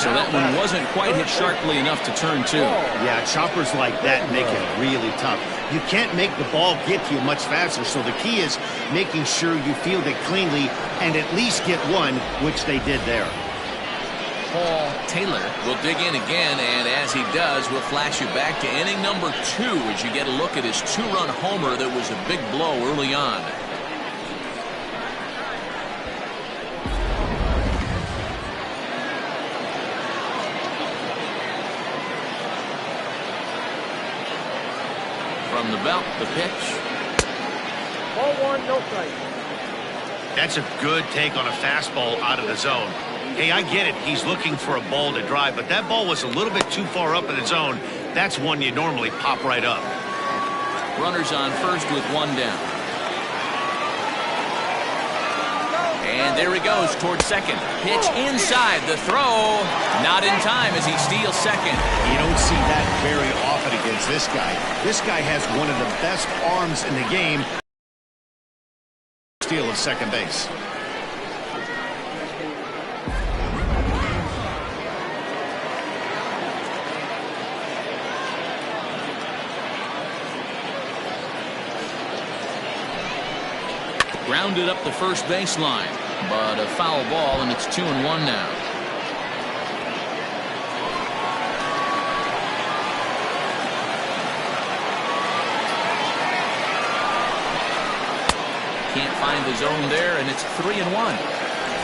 So that one wasn't quite hit sharply enough to turn two. Yeah, choppers like that make it really tough. You can't make the ball get to you much faster, so the key is making sure you field it cleanly and at least get one, which they did there. Paul Taylor will dig in again, and as he does, we'll flash you back to inning number 2 as you get a look at his two-run homer that was a big blow early on. From the belt, the pitch. Ball 1, no strike. That's a good take on a fastball out of the zone. Hey, I get it. He's looking for a ball to drive, but that ball was a little bit too far up in the zone. That's one you normally pop right up. Runners on first with one down. And there he goes towards second. Pitch inside. The throw not in time as he steals second. You don't see that very often against this guy. This guy has one of the best arms in the game. Steal of second base. Grounded up the first baseline, but a foul ball, and it's 2-1 now. Can't find the zone there, and it's 3-1.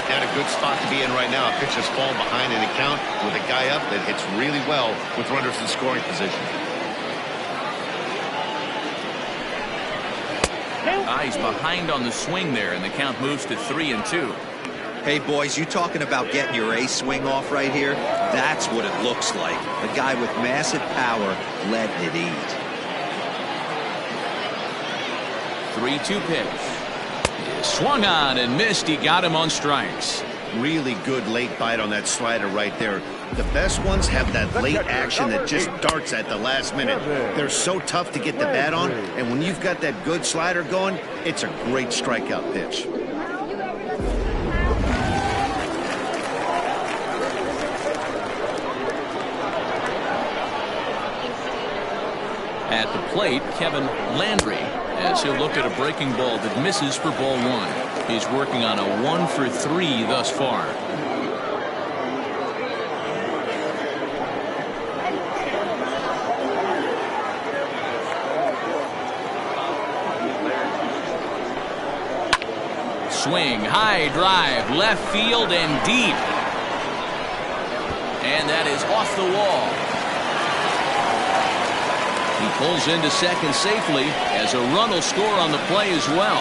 At a good spot to be in right now. A pitcher's falling behind in the count with a guy up that hits really well with runners in scoring position. He's behind on the swing there, and the count moves to 3-2. Hey, boys, you talking about getting your A swing off right here? That's what it looks like. A guy with massive power letting it eat. 3-2 pitch. Swung on and missed. He got him on strikes. Really good late bite on that slider right there. The best ones have that late action that just darts at the last minute. They're so tough to get the bat on, and when you've got that good slider going, it's a great strikeout pitch. At the plate, Kevin Landry, as he'll look at a breaking ball that misses for ball 1. He's working on a 1-for-3 thus far. Swing, high drive, left field and deep. And that is off the wall. He pulls into second safely as a run will score on the play as well.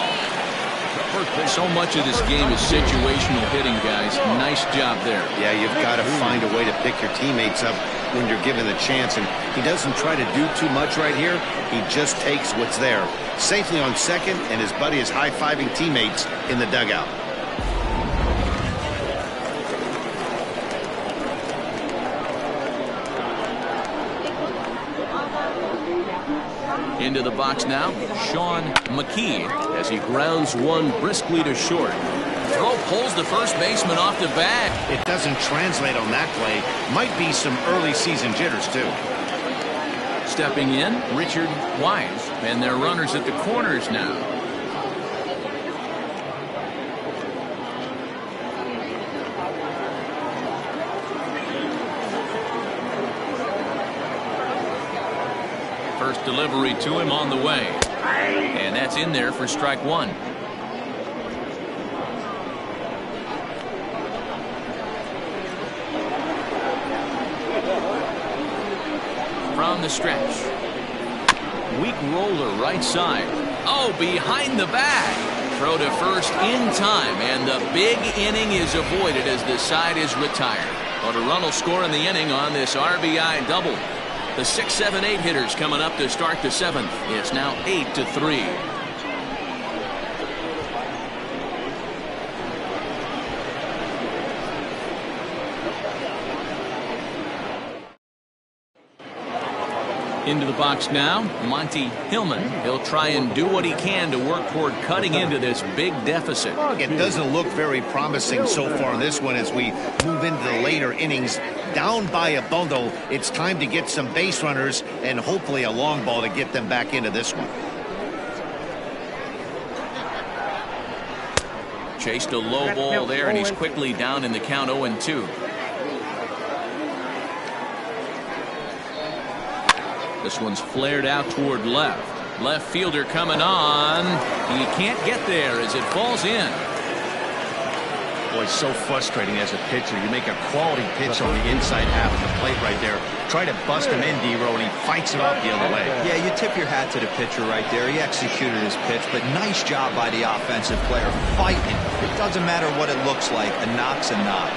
So much of this game is situational hitting, guys. Nice job there. Yeah, you've got to find a way to pick your teammates up when you're given the chance, and he doesn't try to do too much right here. He just takes what's there. Safely on second, and his buddy is high-fiving teammates in the dugout. Into the box now, Sean McKee as he grounds one briskly to short. Throw pulls the first baseman off the bag. It doesn't translate on that play. Might be some early season jitters, too. Stepping in, Richard Wise, and their runners at the corners now. First delivery to him on the way. And that's in there for strike one. From the stretch. Weak roller right side. Oh, behind the bag. Throw to first in time, and the big inning is avoided as the side is retired. But a run will score in the inning on this RBI double. The 6, 7, 8 hitters coming up to start the seventh. It's now 8-3. Into the box now, Monty Hillman. He'll try and do what he can to work toward cutting into this big deficit. It doesn't look very promising so far in this one as we move into the later innings. Down by a bundle, it's time to get some base runners and hopefully a long ball to get them back into this one. Chased a low ball there, and he's quickly down in the count 0-2. This one's flared out toward left. Left fielder coming on. He can't get there as it falls in. Boy, so frustrating as a pitcher. You make a quality pitch on the inside half of the plate right there. Try to bust him in, D-Row, and he fights it off the other way. Yeah, you tip your hat to the pitcher right there. He executed his pitch, but nice job by the offensive player fighting. It doesn't matter what it looks like. A knock's a knock.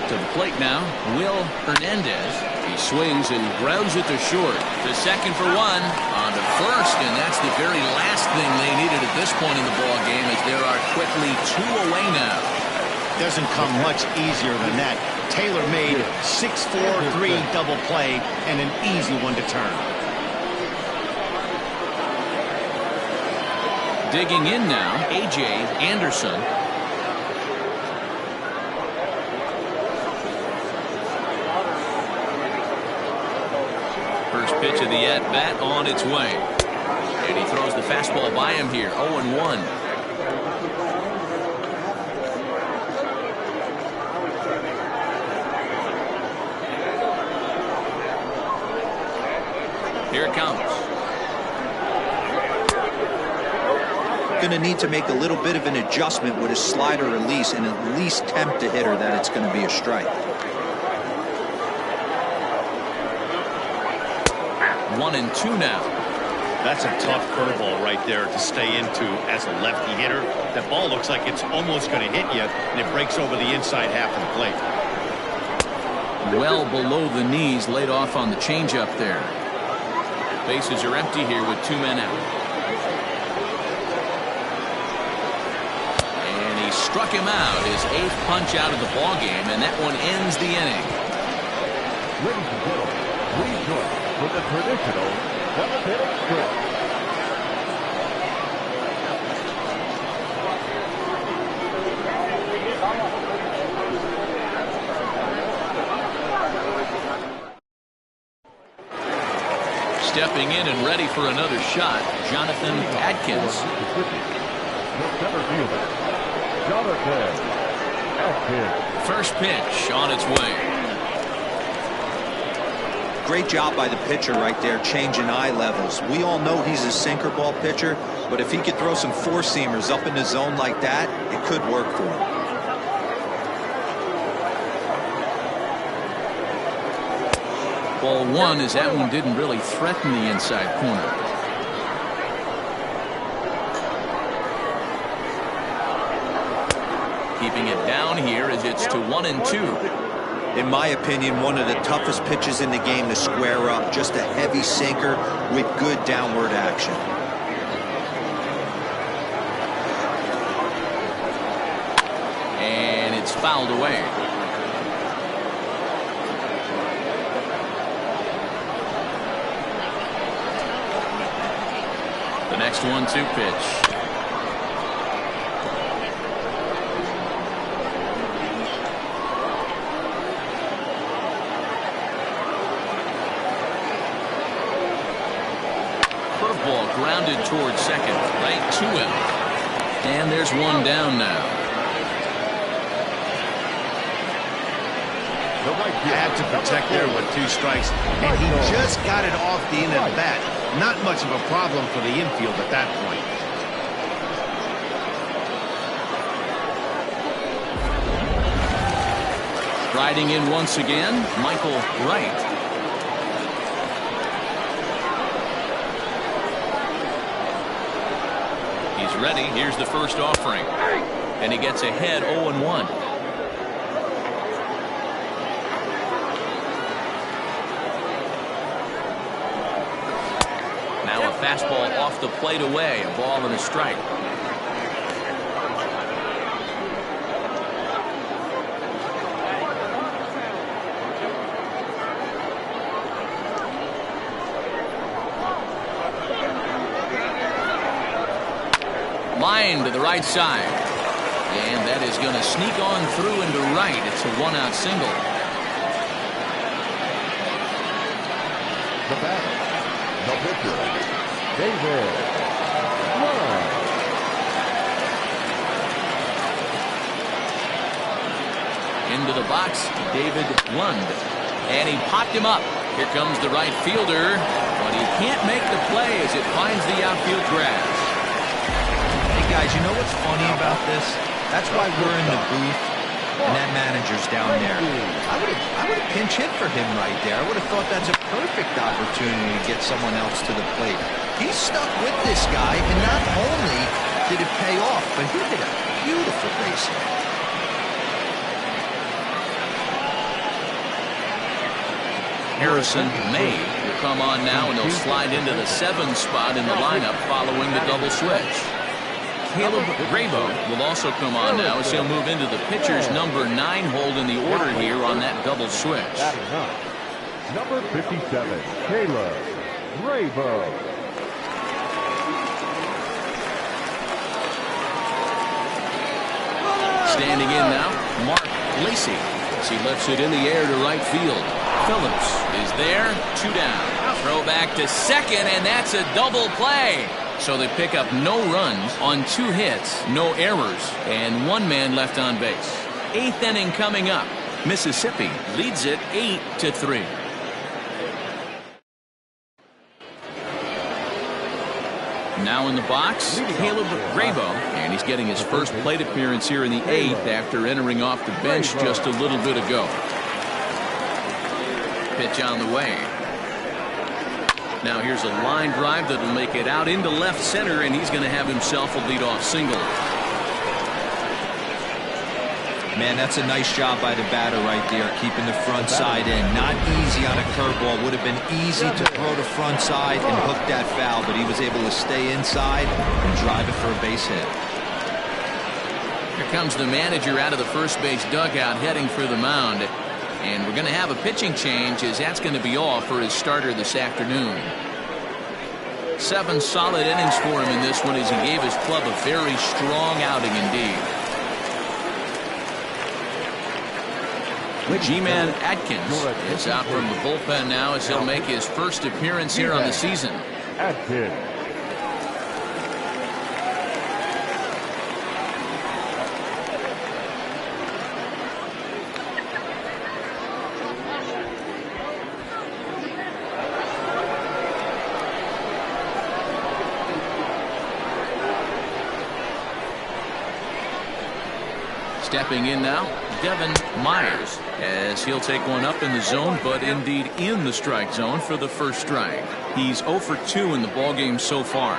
To the plate now, Will Hernandez. He swings and grounds it to short. To second for one. On to first, and that's the very last thing they needed at this point in the ball game, as there are quickly 2 away now. Doesn't come much easier than that. Taylor made 6-4-3 double play and an easy one to turn. Digging in now, A.J. Anderson. First pitch of the at-bat on its way. And he throws the fastball by him here, 0-1. Here it comes. Going to need to make a little bit of an adjustment with his slider release and at least tempt the hitter that it's going to be a strike. 1-2 now. That's a tough curveball right there to stay into as a lefty hitter. That ball looks like it's almost going to hit you, and it breaks over the inside half of the plate. Well below the knees, laid off on the changeup there. Bases are empty here with 2 men out. And he struck him out, his 8th punch out of the ball game, and that one ends the inning. Ladies and gentlemen, please join with the traditional 7th-inning stretch. Stepping in and ready for another shot, Jonathan Adkins. The center fielder, Jonathan Adkins. First pitch on its way. Great job by the pitcher right there, changing eye levels. We all know he's a sinker ball pitcher, but if he could throw some four-seamers up in the zone like that, it could work for him. Ball one, as that one didn't really threaten the inside corner. Keeping it down here as it's to 1-2. In my opinion, one of the toughest pitches in the game to square up. Just a heavy sinker with good downward action. And it's fouled away. The next 1-2 pitch. Curveball grounded towards second, right to him. And there's one down now. Had to protect there with 2 strikes, and he just got it off the end of the bat. Not much of a problem for the infield at that point. Riding in once again, Michael Wright. He's ready. Here's the first offering. And he gets ahead 0-1. Now a fastball off the plate away. A ball and a strike. Line to the right side. And that is going to sneak on through into right. It's a 1-out single. The batter, the pitcher, David Lund. Into the box, David Lund. And he popped him up. Here comes the right fielder. But he can't make the play as it finds the outfield grass. Guys, you know what's funny about this? That's why we're in the booth and that manager's down there. I would have pinch hit for him right there. I would have thought that's a perfect opportunity to get someone else to the plate. He's stuck with this guy, and not only did it pay off, but he did a beautiful base hit. Harrison May will come on now, and he'll slide into the 7th spot in the lineup following the double switch. Caleb Grabo will also come on now as he'll move into the pitcher's number 9 hold in the order here on that double switch. Number 57, Caleb Grabo. Standing in now, Mark Lacey as he lifts it in the air to right field. Phillips is there, 2 down. Throw back to second, and that's a double play. So they pick up no runs on 2 hits, no errors, and 1 man left on base. 8th inning coming up. Mississippi leads it 8-3. Now in the box, Caleb Grabo, and he's getting his first plate appearance here in the 8th after entering off the bench just a little bit ago. Pitch on the way. Now here's a line drive that'll make it out into left center, and he's going to have himself a leadoff single. Man, that's a nice job by the batter right there, keeping the front side in. Not easy on a curveball. Would have been easy to throw the front side and hook that foul, but he was able to stay inside and drive it for a base hit. Here comes the manager out of the first base dugout heading for the mound. And we're going to have a pitching change, as that's going to be all for his starter this afternoon. 7 solid innings for him in this one as he gave his club a very strong outing indeed. G-Man Atkins is out from the bullpen now as he'll make his first appearance here on the season. Atkins. Stepping in now, Devin Myers, as he'll take one up in the zone, but indeed in the strike zone for the first strike. He's 0 for 2 in the ballgame so far.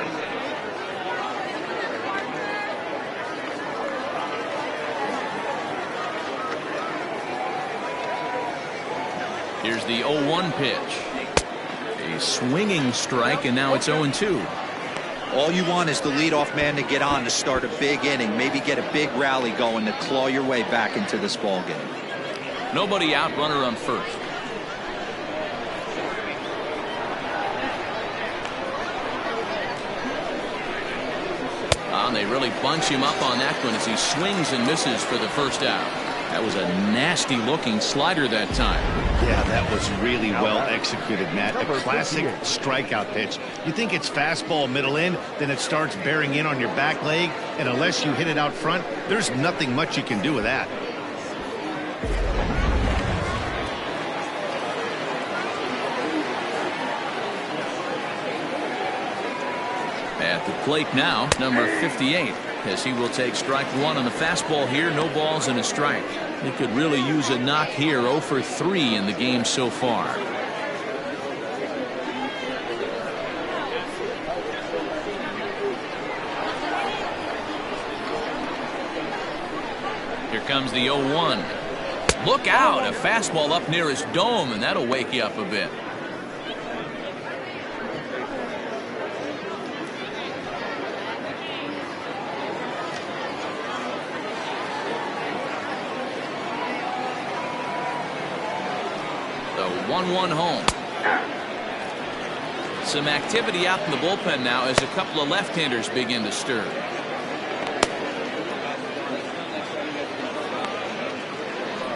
Here's the 0-1 pitch. A swinging strike, and now it's 0-2. All you want is the leadoff man to get on to start a big inning, maybe get a big rally going to claw your way back into this ball game. Nobody out, runner on first. and they really bunch him up on that one as he swings and misses for the first out. That was a nasty looking slider that time. Yeah, that was really well executed, Matt. A classic strikeout pitch. You think it's fastball middle in, then it starts bearing in on your back leg, and unless you hit it out front, there's nothing much you can do with that. At the plate now, number 58, as he will take strike one on the fastball here. No balls and a strike. He could really use a knock here. 0 for 3 in the game so far. Here comes the 0-1. Look out! A fastball up near his dome, and that'll wake you up a bit. The 1-1 home. Some activity out in the bullpen now as a couple of left-handers begin to stir.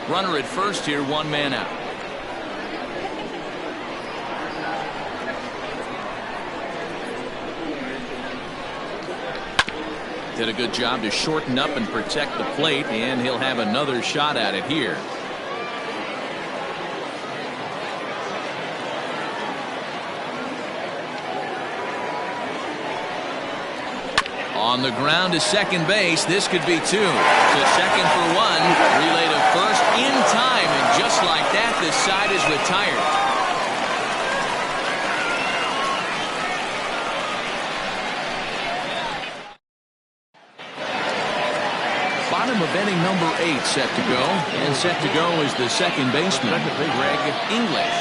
Runner at first here, 1 man out. Did a good job to shorten up and protect the plate, and he'll have another shot at it here. On the ground to second base. This could be 2. To second for 1. Relay to first in time, and just like that, this side is retired. Bottom of inning number 8 set to go, and set to go is the second baseman, Greg English.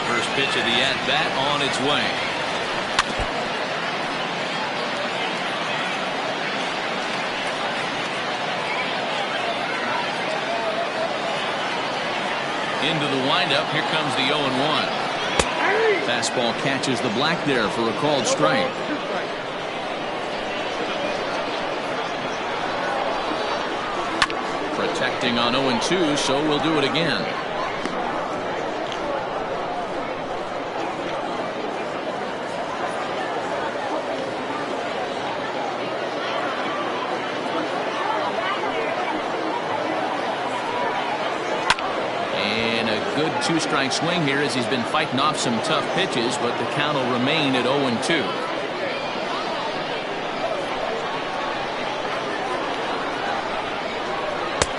First pitch of the at-bat on its way. Into the windup. Here comes the 0-1. Fastball catches the black there for a called strike. Protecting on 0-2, so we'll do it again. Good 2-strike swing here as he's been fighting off some tough pitches, but the count will remain at 0-2.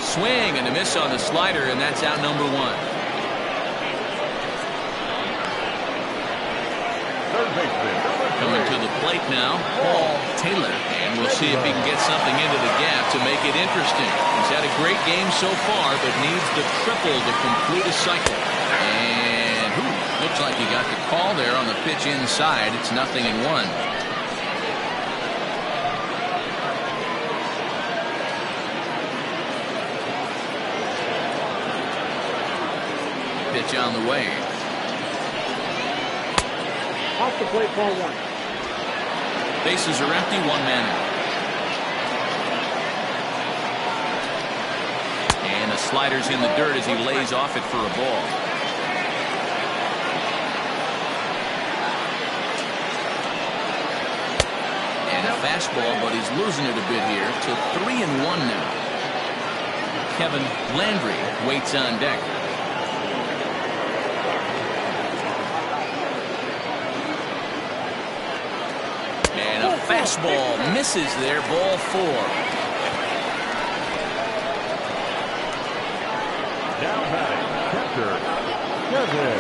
Swing and a miss on the slider, and that's out number 1. Coming to the plate now, Paul Taylor, and we'll see if he can get something into the gap to make it interesting. He's had a great game so far, but needs the triple to complete a cycle. And looks like he got the call there on the pitch inside. It's 0-1. Pitch on the way. Off the plate, ball 1. Bases are empty, 1 man out. And the slider's in the dirt as he lays off it for a ball. And a fastball, but he's losing it a bit here to 3-1 now. Kevin Landry waits on deck. Fastball misses there, ball 4. Now batting, catcher, Kevin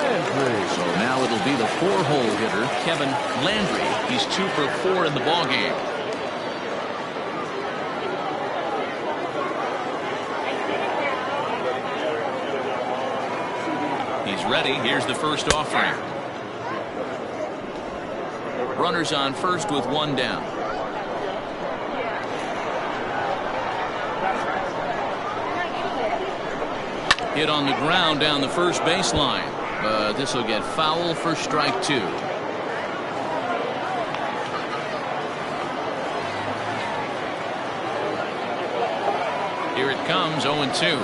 Landry. So now it'll be the 4-hole hitter, Kevin Landry. He's 2 for 4 in the ballgame. He's ready. Here's the first offering. Runners on first with 1 down. Hit on the ground down the first baseline, but this will get foul for strike 2. it comes, 0-2.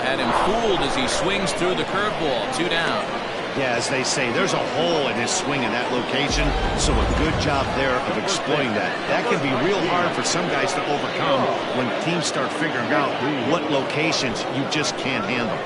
Had him fooled as he swings through the curveball. 2 down. Yeah, as they say, there's a hole in his swing in that location, so a good job there of exploiting that. That can be real hard for some guys to overcome when teams start figuring out what locations you just can't handle.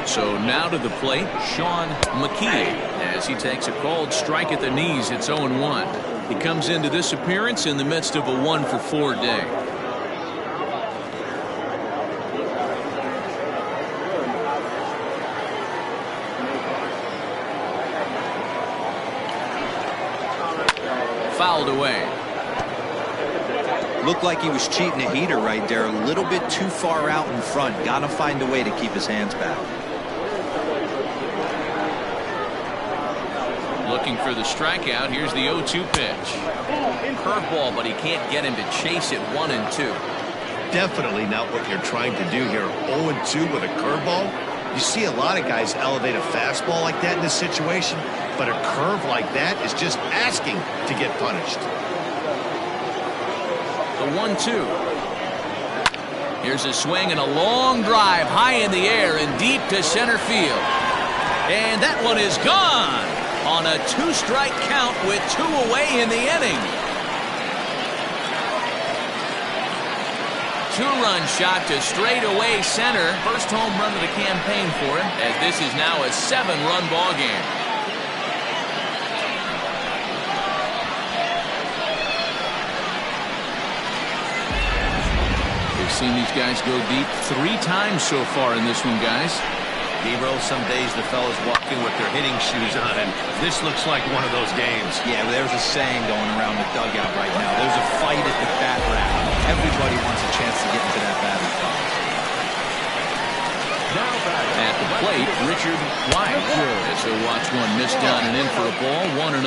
So now to the plate, Sean McKee, as he takes a called strike at the knees. It's 0-1. He comes into this appearance in the midst of a 1-for-4 day. Fouled away. Looked like he was cheating a heater right there. A little bit too far out in front. Got to find a way to keep his hands back. Looking for the strikeout. Here's the 0-2 pitch. Curveball, but he can't get him to chase it. 1-2. Definitely not what you're trying to do here. 0-2 with a curveball. You see a lot of guys elevate a fastball like that in this situation, but a curve like that is just asking to get punished. The 1-2. Here's a swing and a long drive high in the air and deep to center field. And that one is gone on a 2-strike count with 2 away in the inning. 2-run shot to straightaway center. First home run of the campaign for him, as this is now a 7-run ball game. We've seen these guys go deep 3 times so far in this one, guys. Hero, some days the fellas walk in with their hitting shoes on, and this looks like one of those games. Yeah, there's a saying going around the dugout right now. There's a fight at the bat rack. Everybody wants a chance to get into that batting box. At the plate, Richard White. So watch one missed down and in for a ball. 1-0.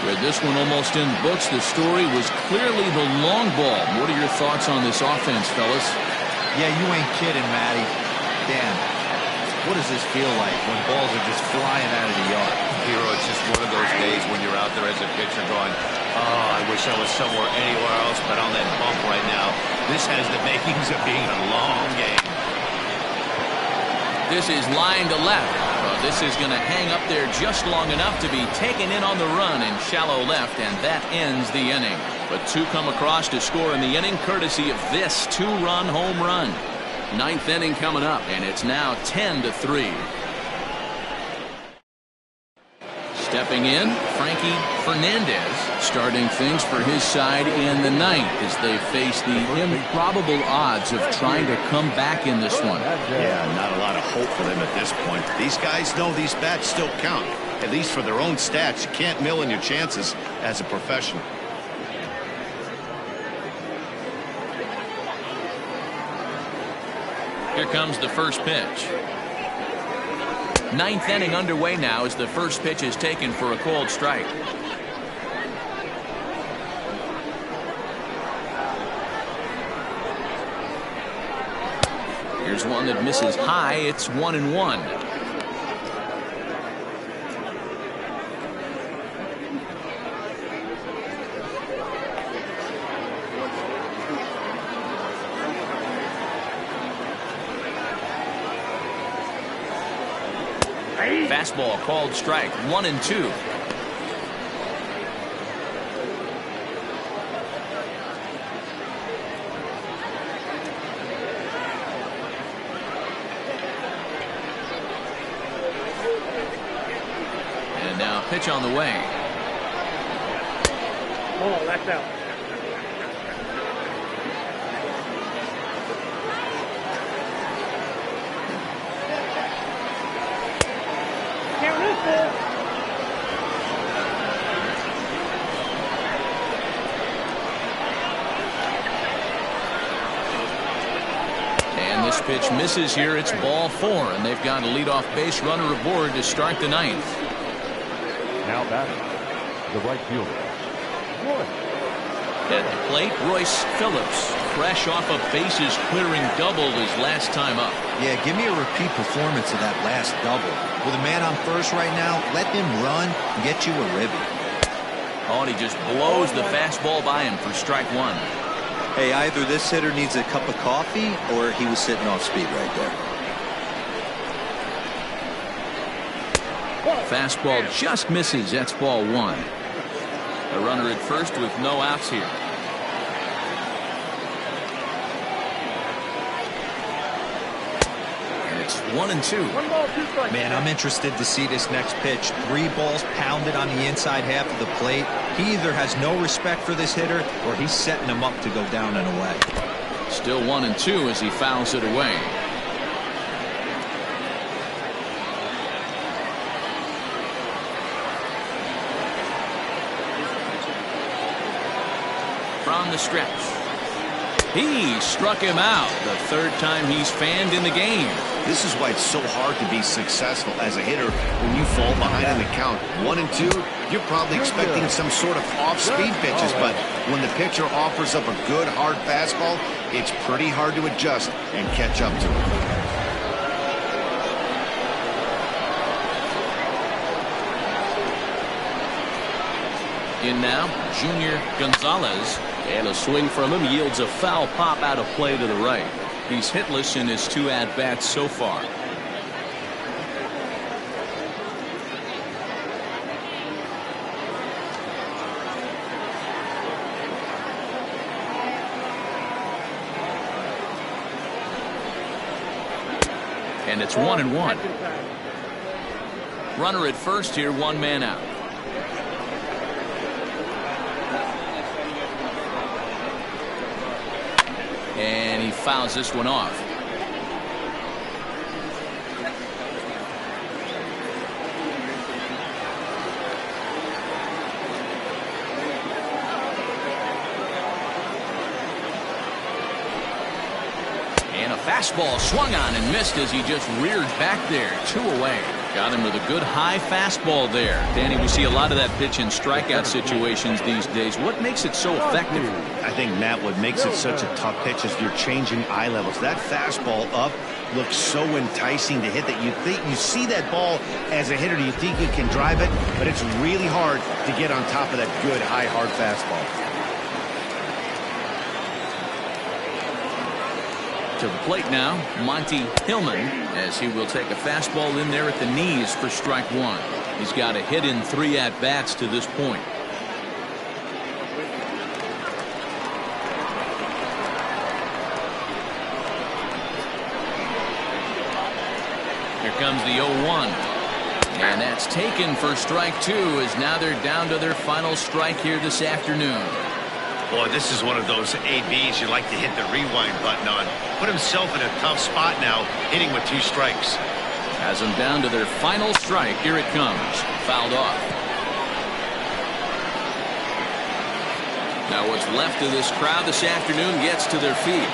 With this one almost in the books, the story was clearly the long ball. What are your thoughts on this offense, fellas? Yeah, you ain't kidding, Matty. Damn. What does this feel like when balls are just flying out of the yard? Hero, it's just one of those days when you're out there as a pitcher going, oh, I wish I was somewhere anywhere else but on that bump right now. This has the makings of being a long game. This is line to left. Well, this is going to hang up there just long enough to be taken in on the run in shallow left, and that ends the inning. But 2 come across to score in the inning, courtesy of this 2-run home run. 9th inning coming up, and it's now 10-3. Stepping in, Frankie Fernandez, starting things for his side in the 9th as they face the improbable odds of trying to come back in this one. Yeah, not a lot of hope for them at this point. These guys know these bats still count, at least for their own stats. You can't mill in your chances as a professional. Here comes the first pitch. 9th inning underway now as the first pitch is taken for a called strike. Here's one that misses high. It's 1-1. Fastball called strike. 1-2. And now pitch on the way. Oh, that's out. And this pitch misses here. It's ball 4, and they've got a leadoff base runner aboard to start the 9th. Now batting, the right fielder, Wood. At the plate, Royce Phillips, fresh off a bases clearing double his last time up. Yeah, give me a repeat performance of that last double. With a man on first right now, let him run and get you a ribby. Oh, and he just blows the fastball by him for strike one. Hey, either this hitter needs a cup of coffee or he was sitting off speed right there. Fastball just misses. That's ball one. A runner at first with no outs here. And it's 1-2. 1 ball, 2 strikes. Man, I'm interested to see this next pitch. 3 balls pounded on the inside half of the plate. He either has no respect for this hitter or he's setting him up to go down and away. Still 1-2 as he fouls it away. From the stretch. He struck him out the third time he's fanned in the game. This is why it's so hard to be successful as a hitter when you fall behind in the count. 1-2, you're probably expecting some sort of off-speed pitches, but when the pitcher offers up a good hard fastball, it's pretty hard to adjust and catch up to it. In now, Junior Gonzalez, and a swing from him yields a foul pop out of play to the right. He's hitless in his 2 at-bats so far. And it's 1-1. Runner at first here, 1 man out. And he fouls this one off. And a fastball swung on and missed as he just reared back there. 2 away. Got him with a good high fastball there. Danny, we see a lot of that pitch in strikeout situations these days. What makes it so effective? I think, Matt, what makes it such a tough pitch is you're changing eye levels. That fastball up looks so enticing to hit that you see that ball as a hitter, you think you can drive it, but it's really hard to get on top of that good high hard fastball. To the plate now, Monty Hillman, as he will take a fastball in there at the knees for strike 1. He's got a hit in 3 at-bats to this point. Here comes the 0-1. And that's taken for strike 2 as now they're down to their final strike here this afternoon. Boy, this is one of those ABs you like to hit the rewind button on. Put himself in a tough spot now, hitting with 2 strikes. Has them down to their final strike. Here it comes. Fouled off. Now what's left of this crowd this afternoon gets to their feet.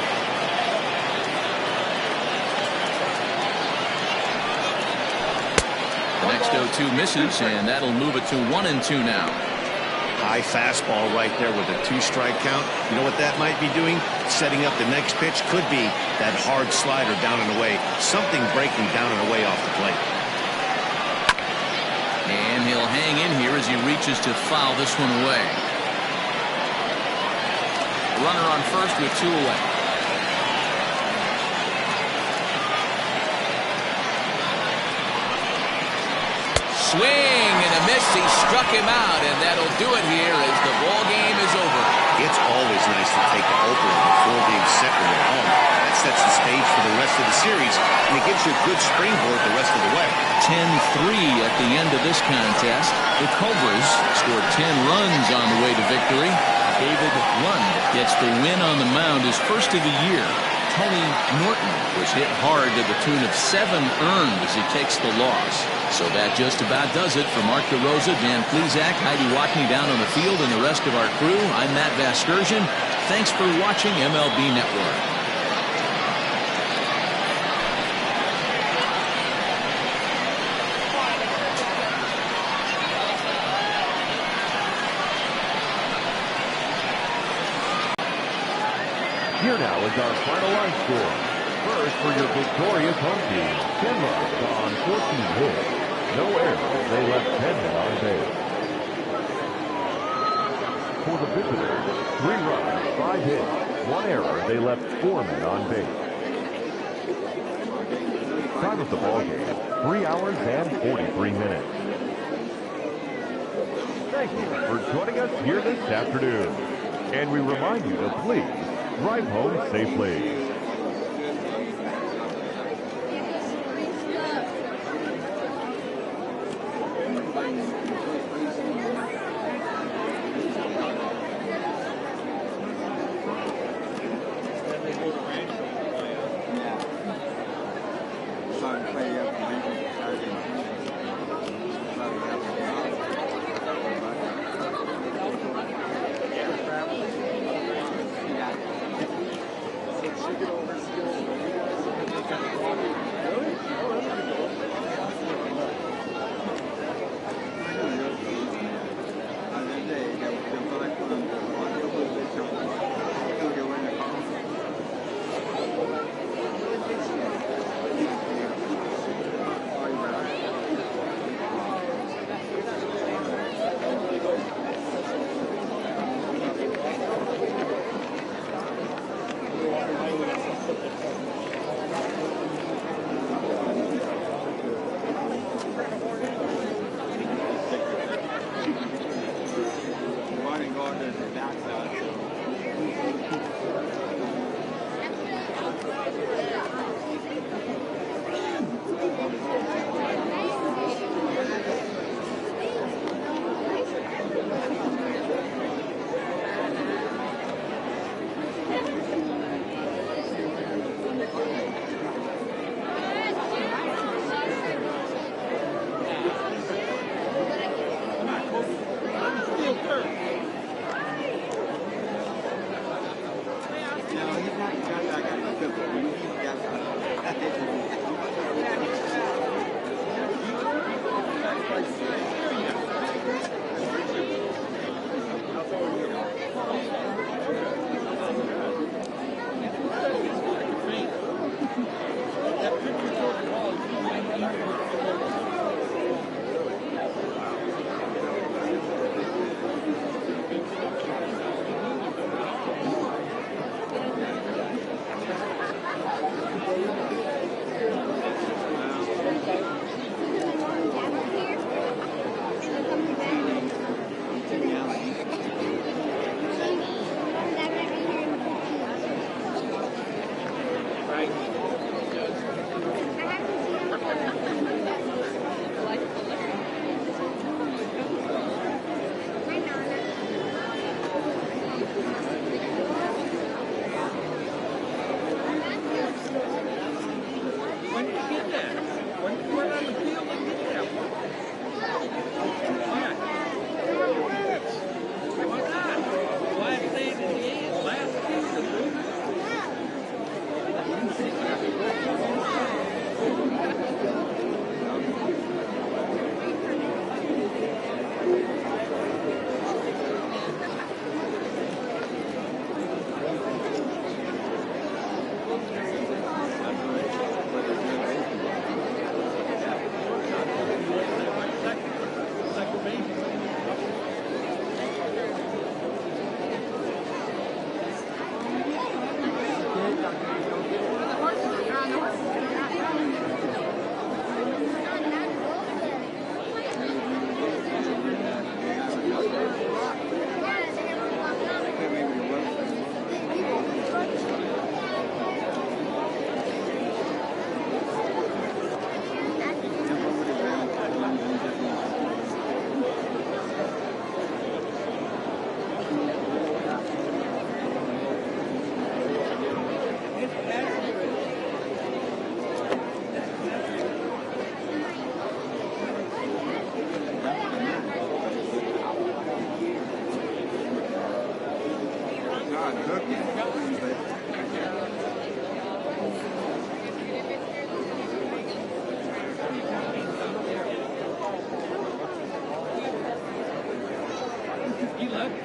The next 0-2 misses, and that'll move it to 1-2 now. High fastball right there with a 2-strike count. You know what that might be doing? Setting up the next pitch. Could be that hard slider down and away. Something breaking down and away off the plate. And he'll hang in here as he reaches to foul this one away. Runner on first with 2 away. Swing and a miss. He struck him out, and that'll do it here as the ball game is over. It's always nice to take the opener before being set when you're home. That sets the stage for the rest of the series, and it gives you a good springboard the rest of the way. 10-3 at the end of this contest. The Cobras scored 10 runs on the way to victory. David Lund gets the win on the mound, his first of the year. Tony Norton was hit hard to the tune of 7 earned as he takes the loss. So that just about does it for Mark DeRosa, Dan Plesac, Heidi Watney down on the field, and the rest of our crew. I'm Matt Vasgersian. Thanks for watching MLB Network. Here now is our final line score. First, for your victorious home team, 10 runs on 14 hits. No errors. They left 10 men on base. For the visitors, 3 runs, 5 hits, 1 error. They left 4 men on base. Time of the ball game, 3 hours and 43 minutes. Thank you for joining us here this afternoon. And we remind you to please drive home safely. He left.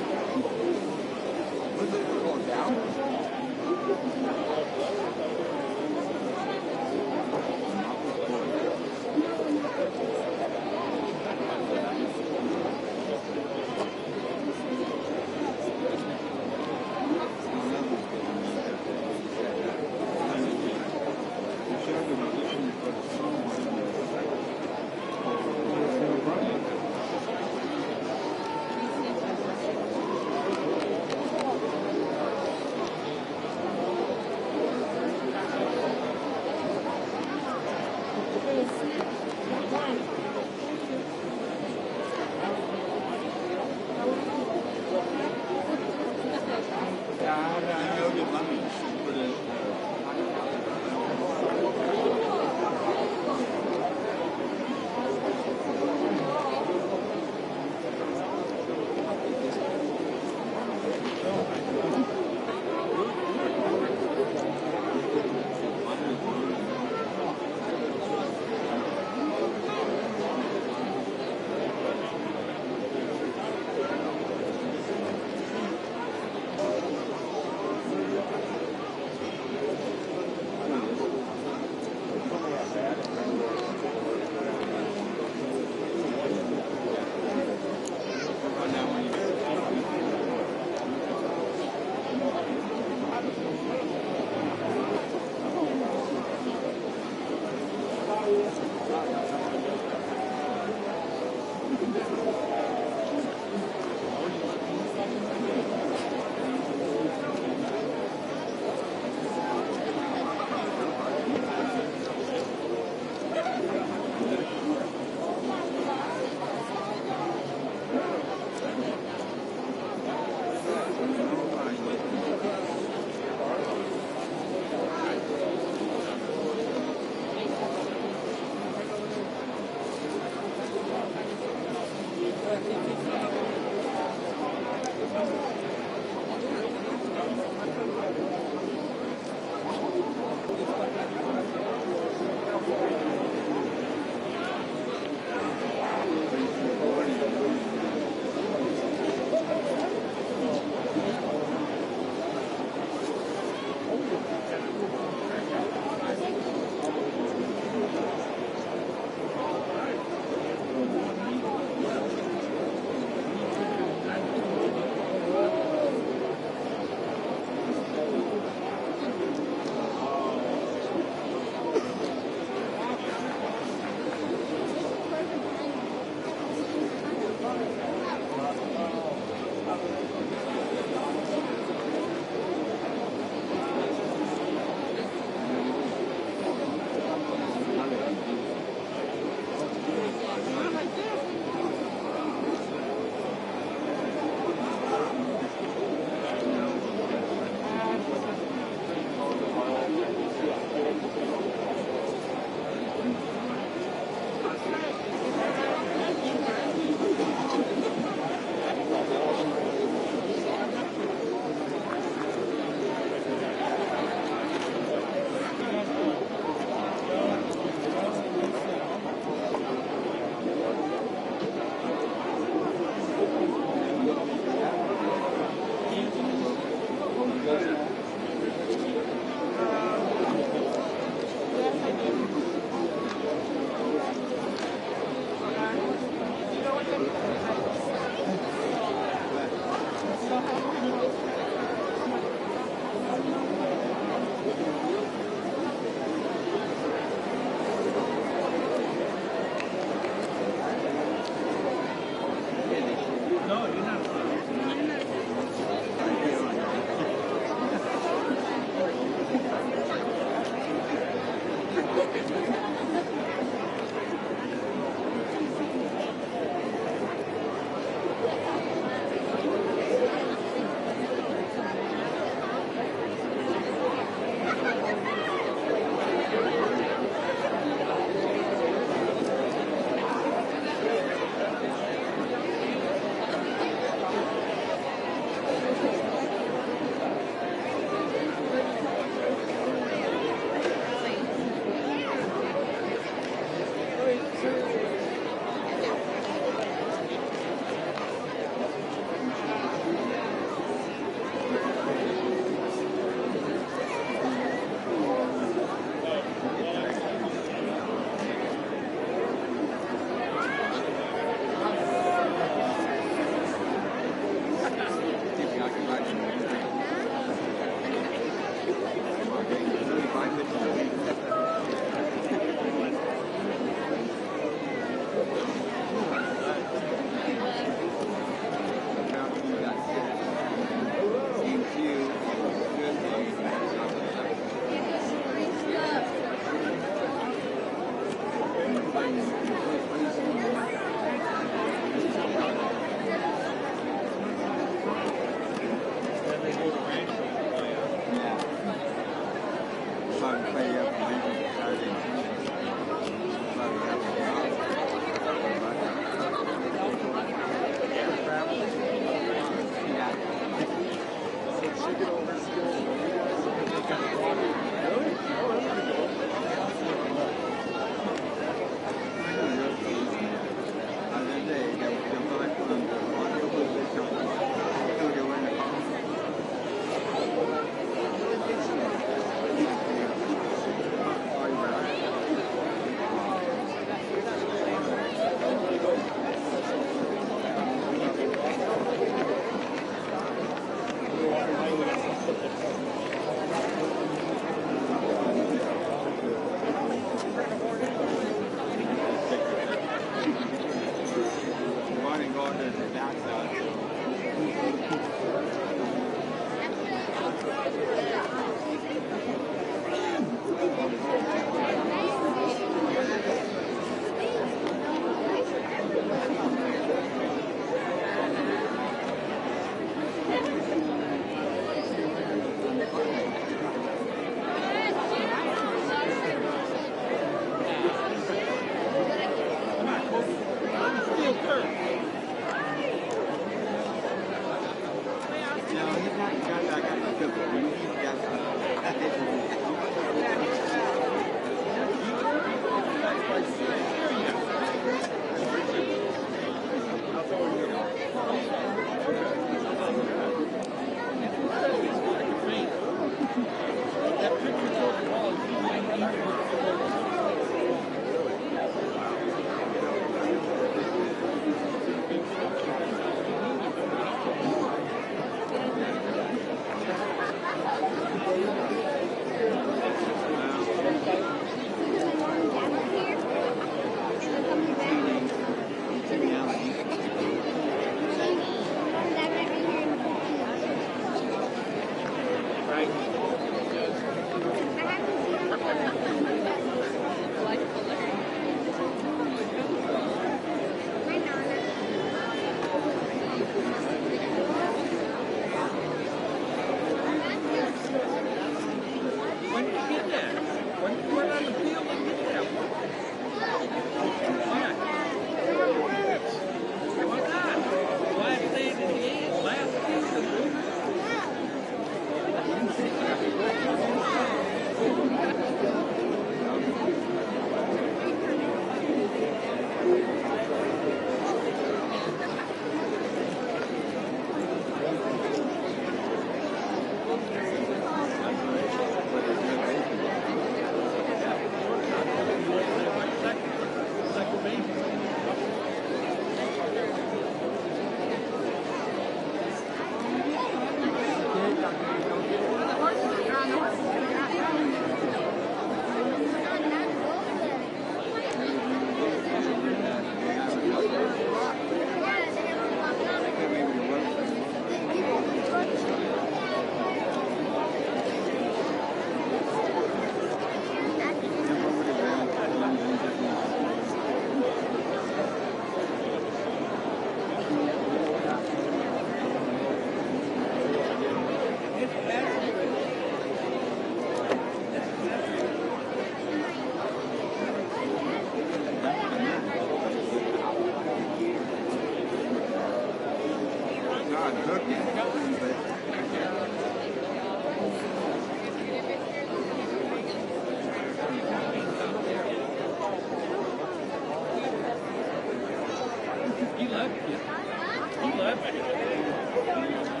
He left it.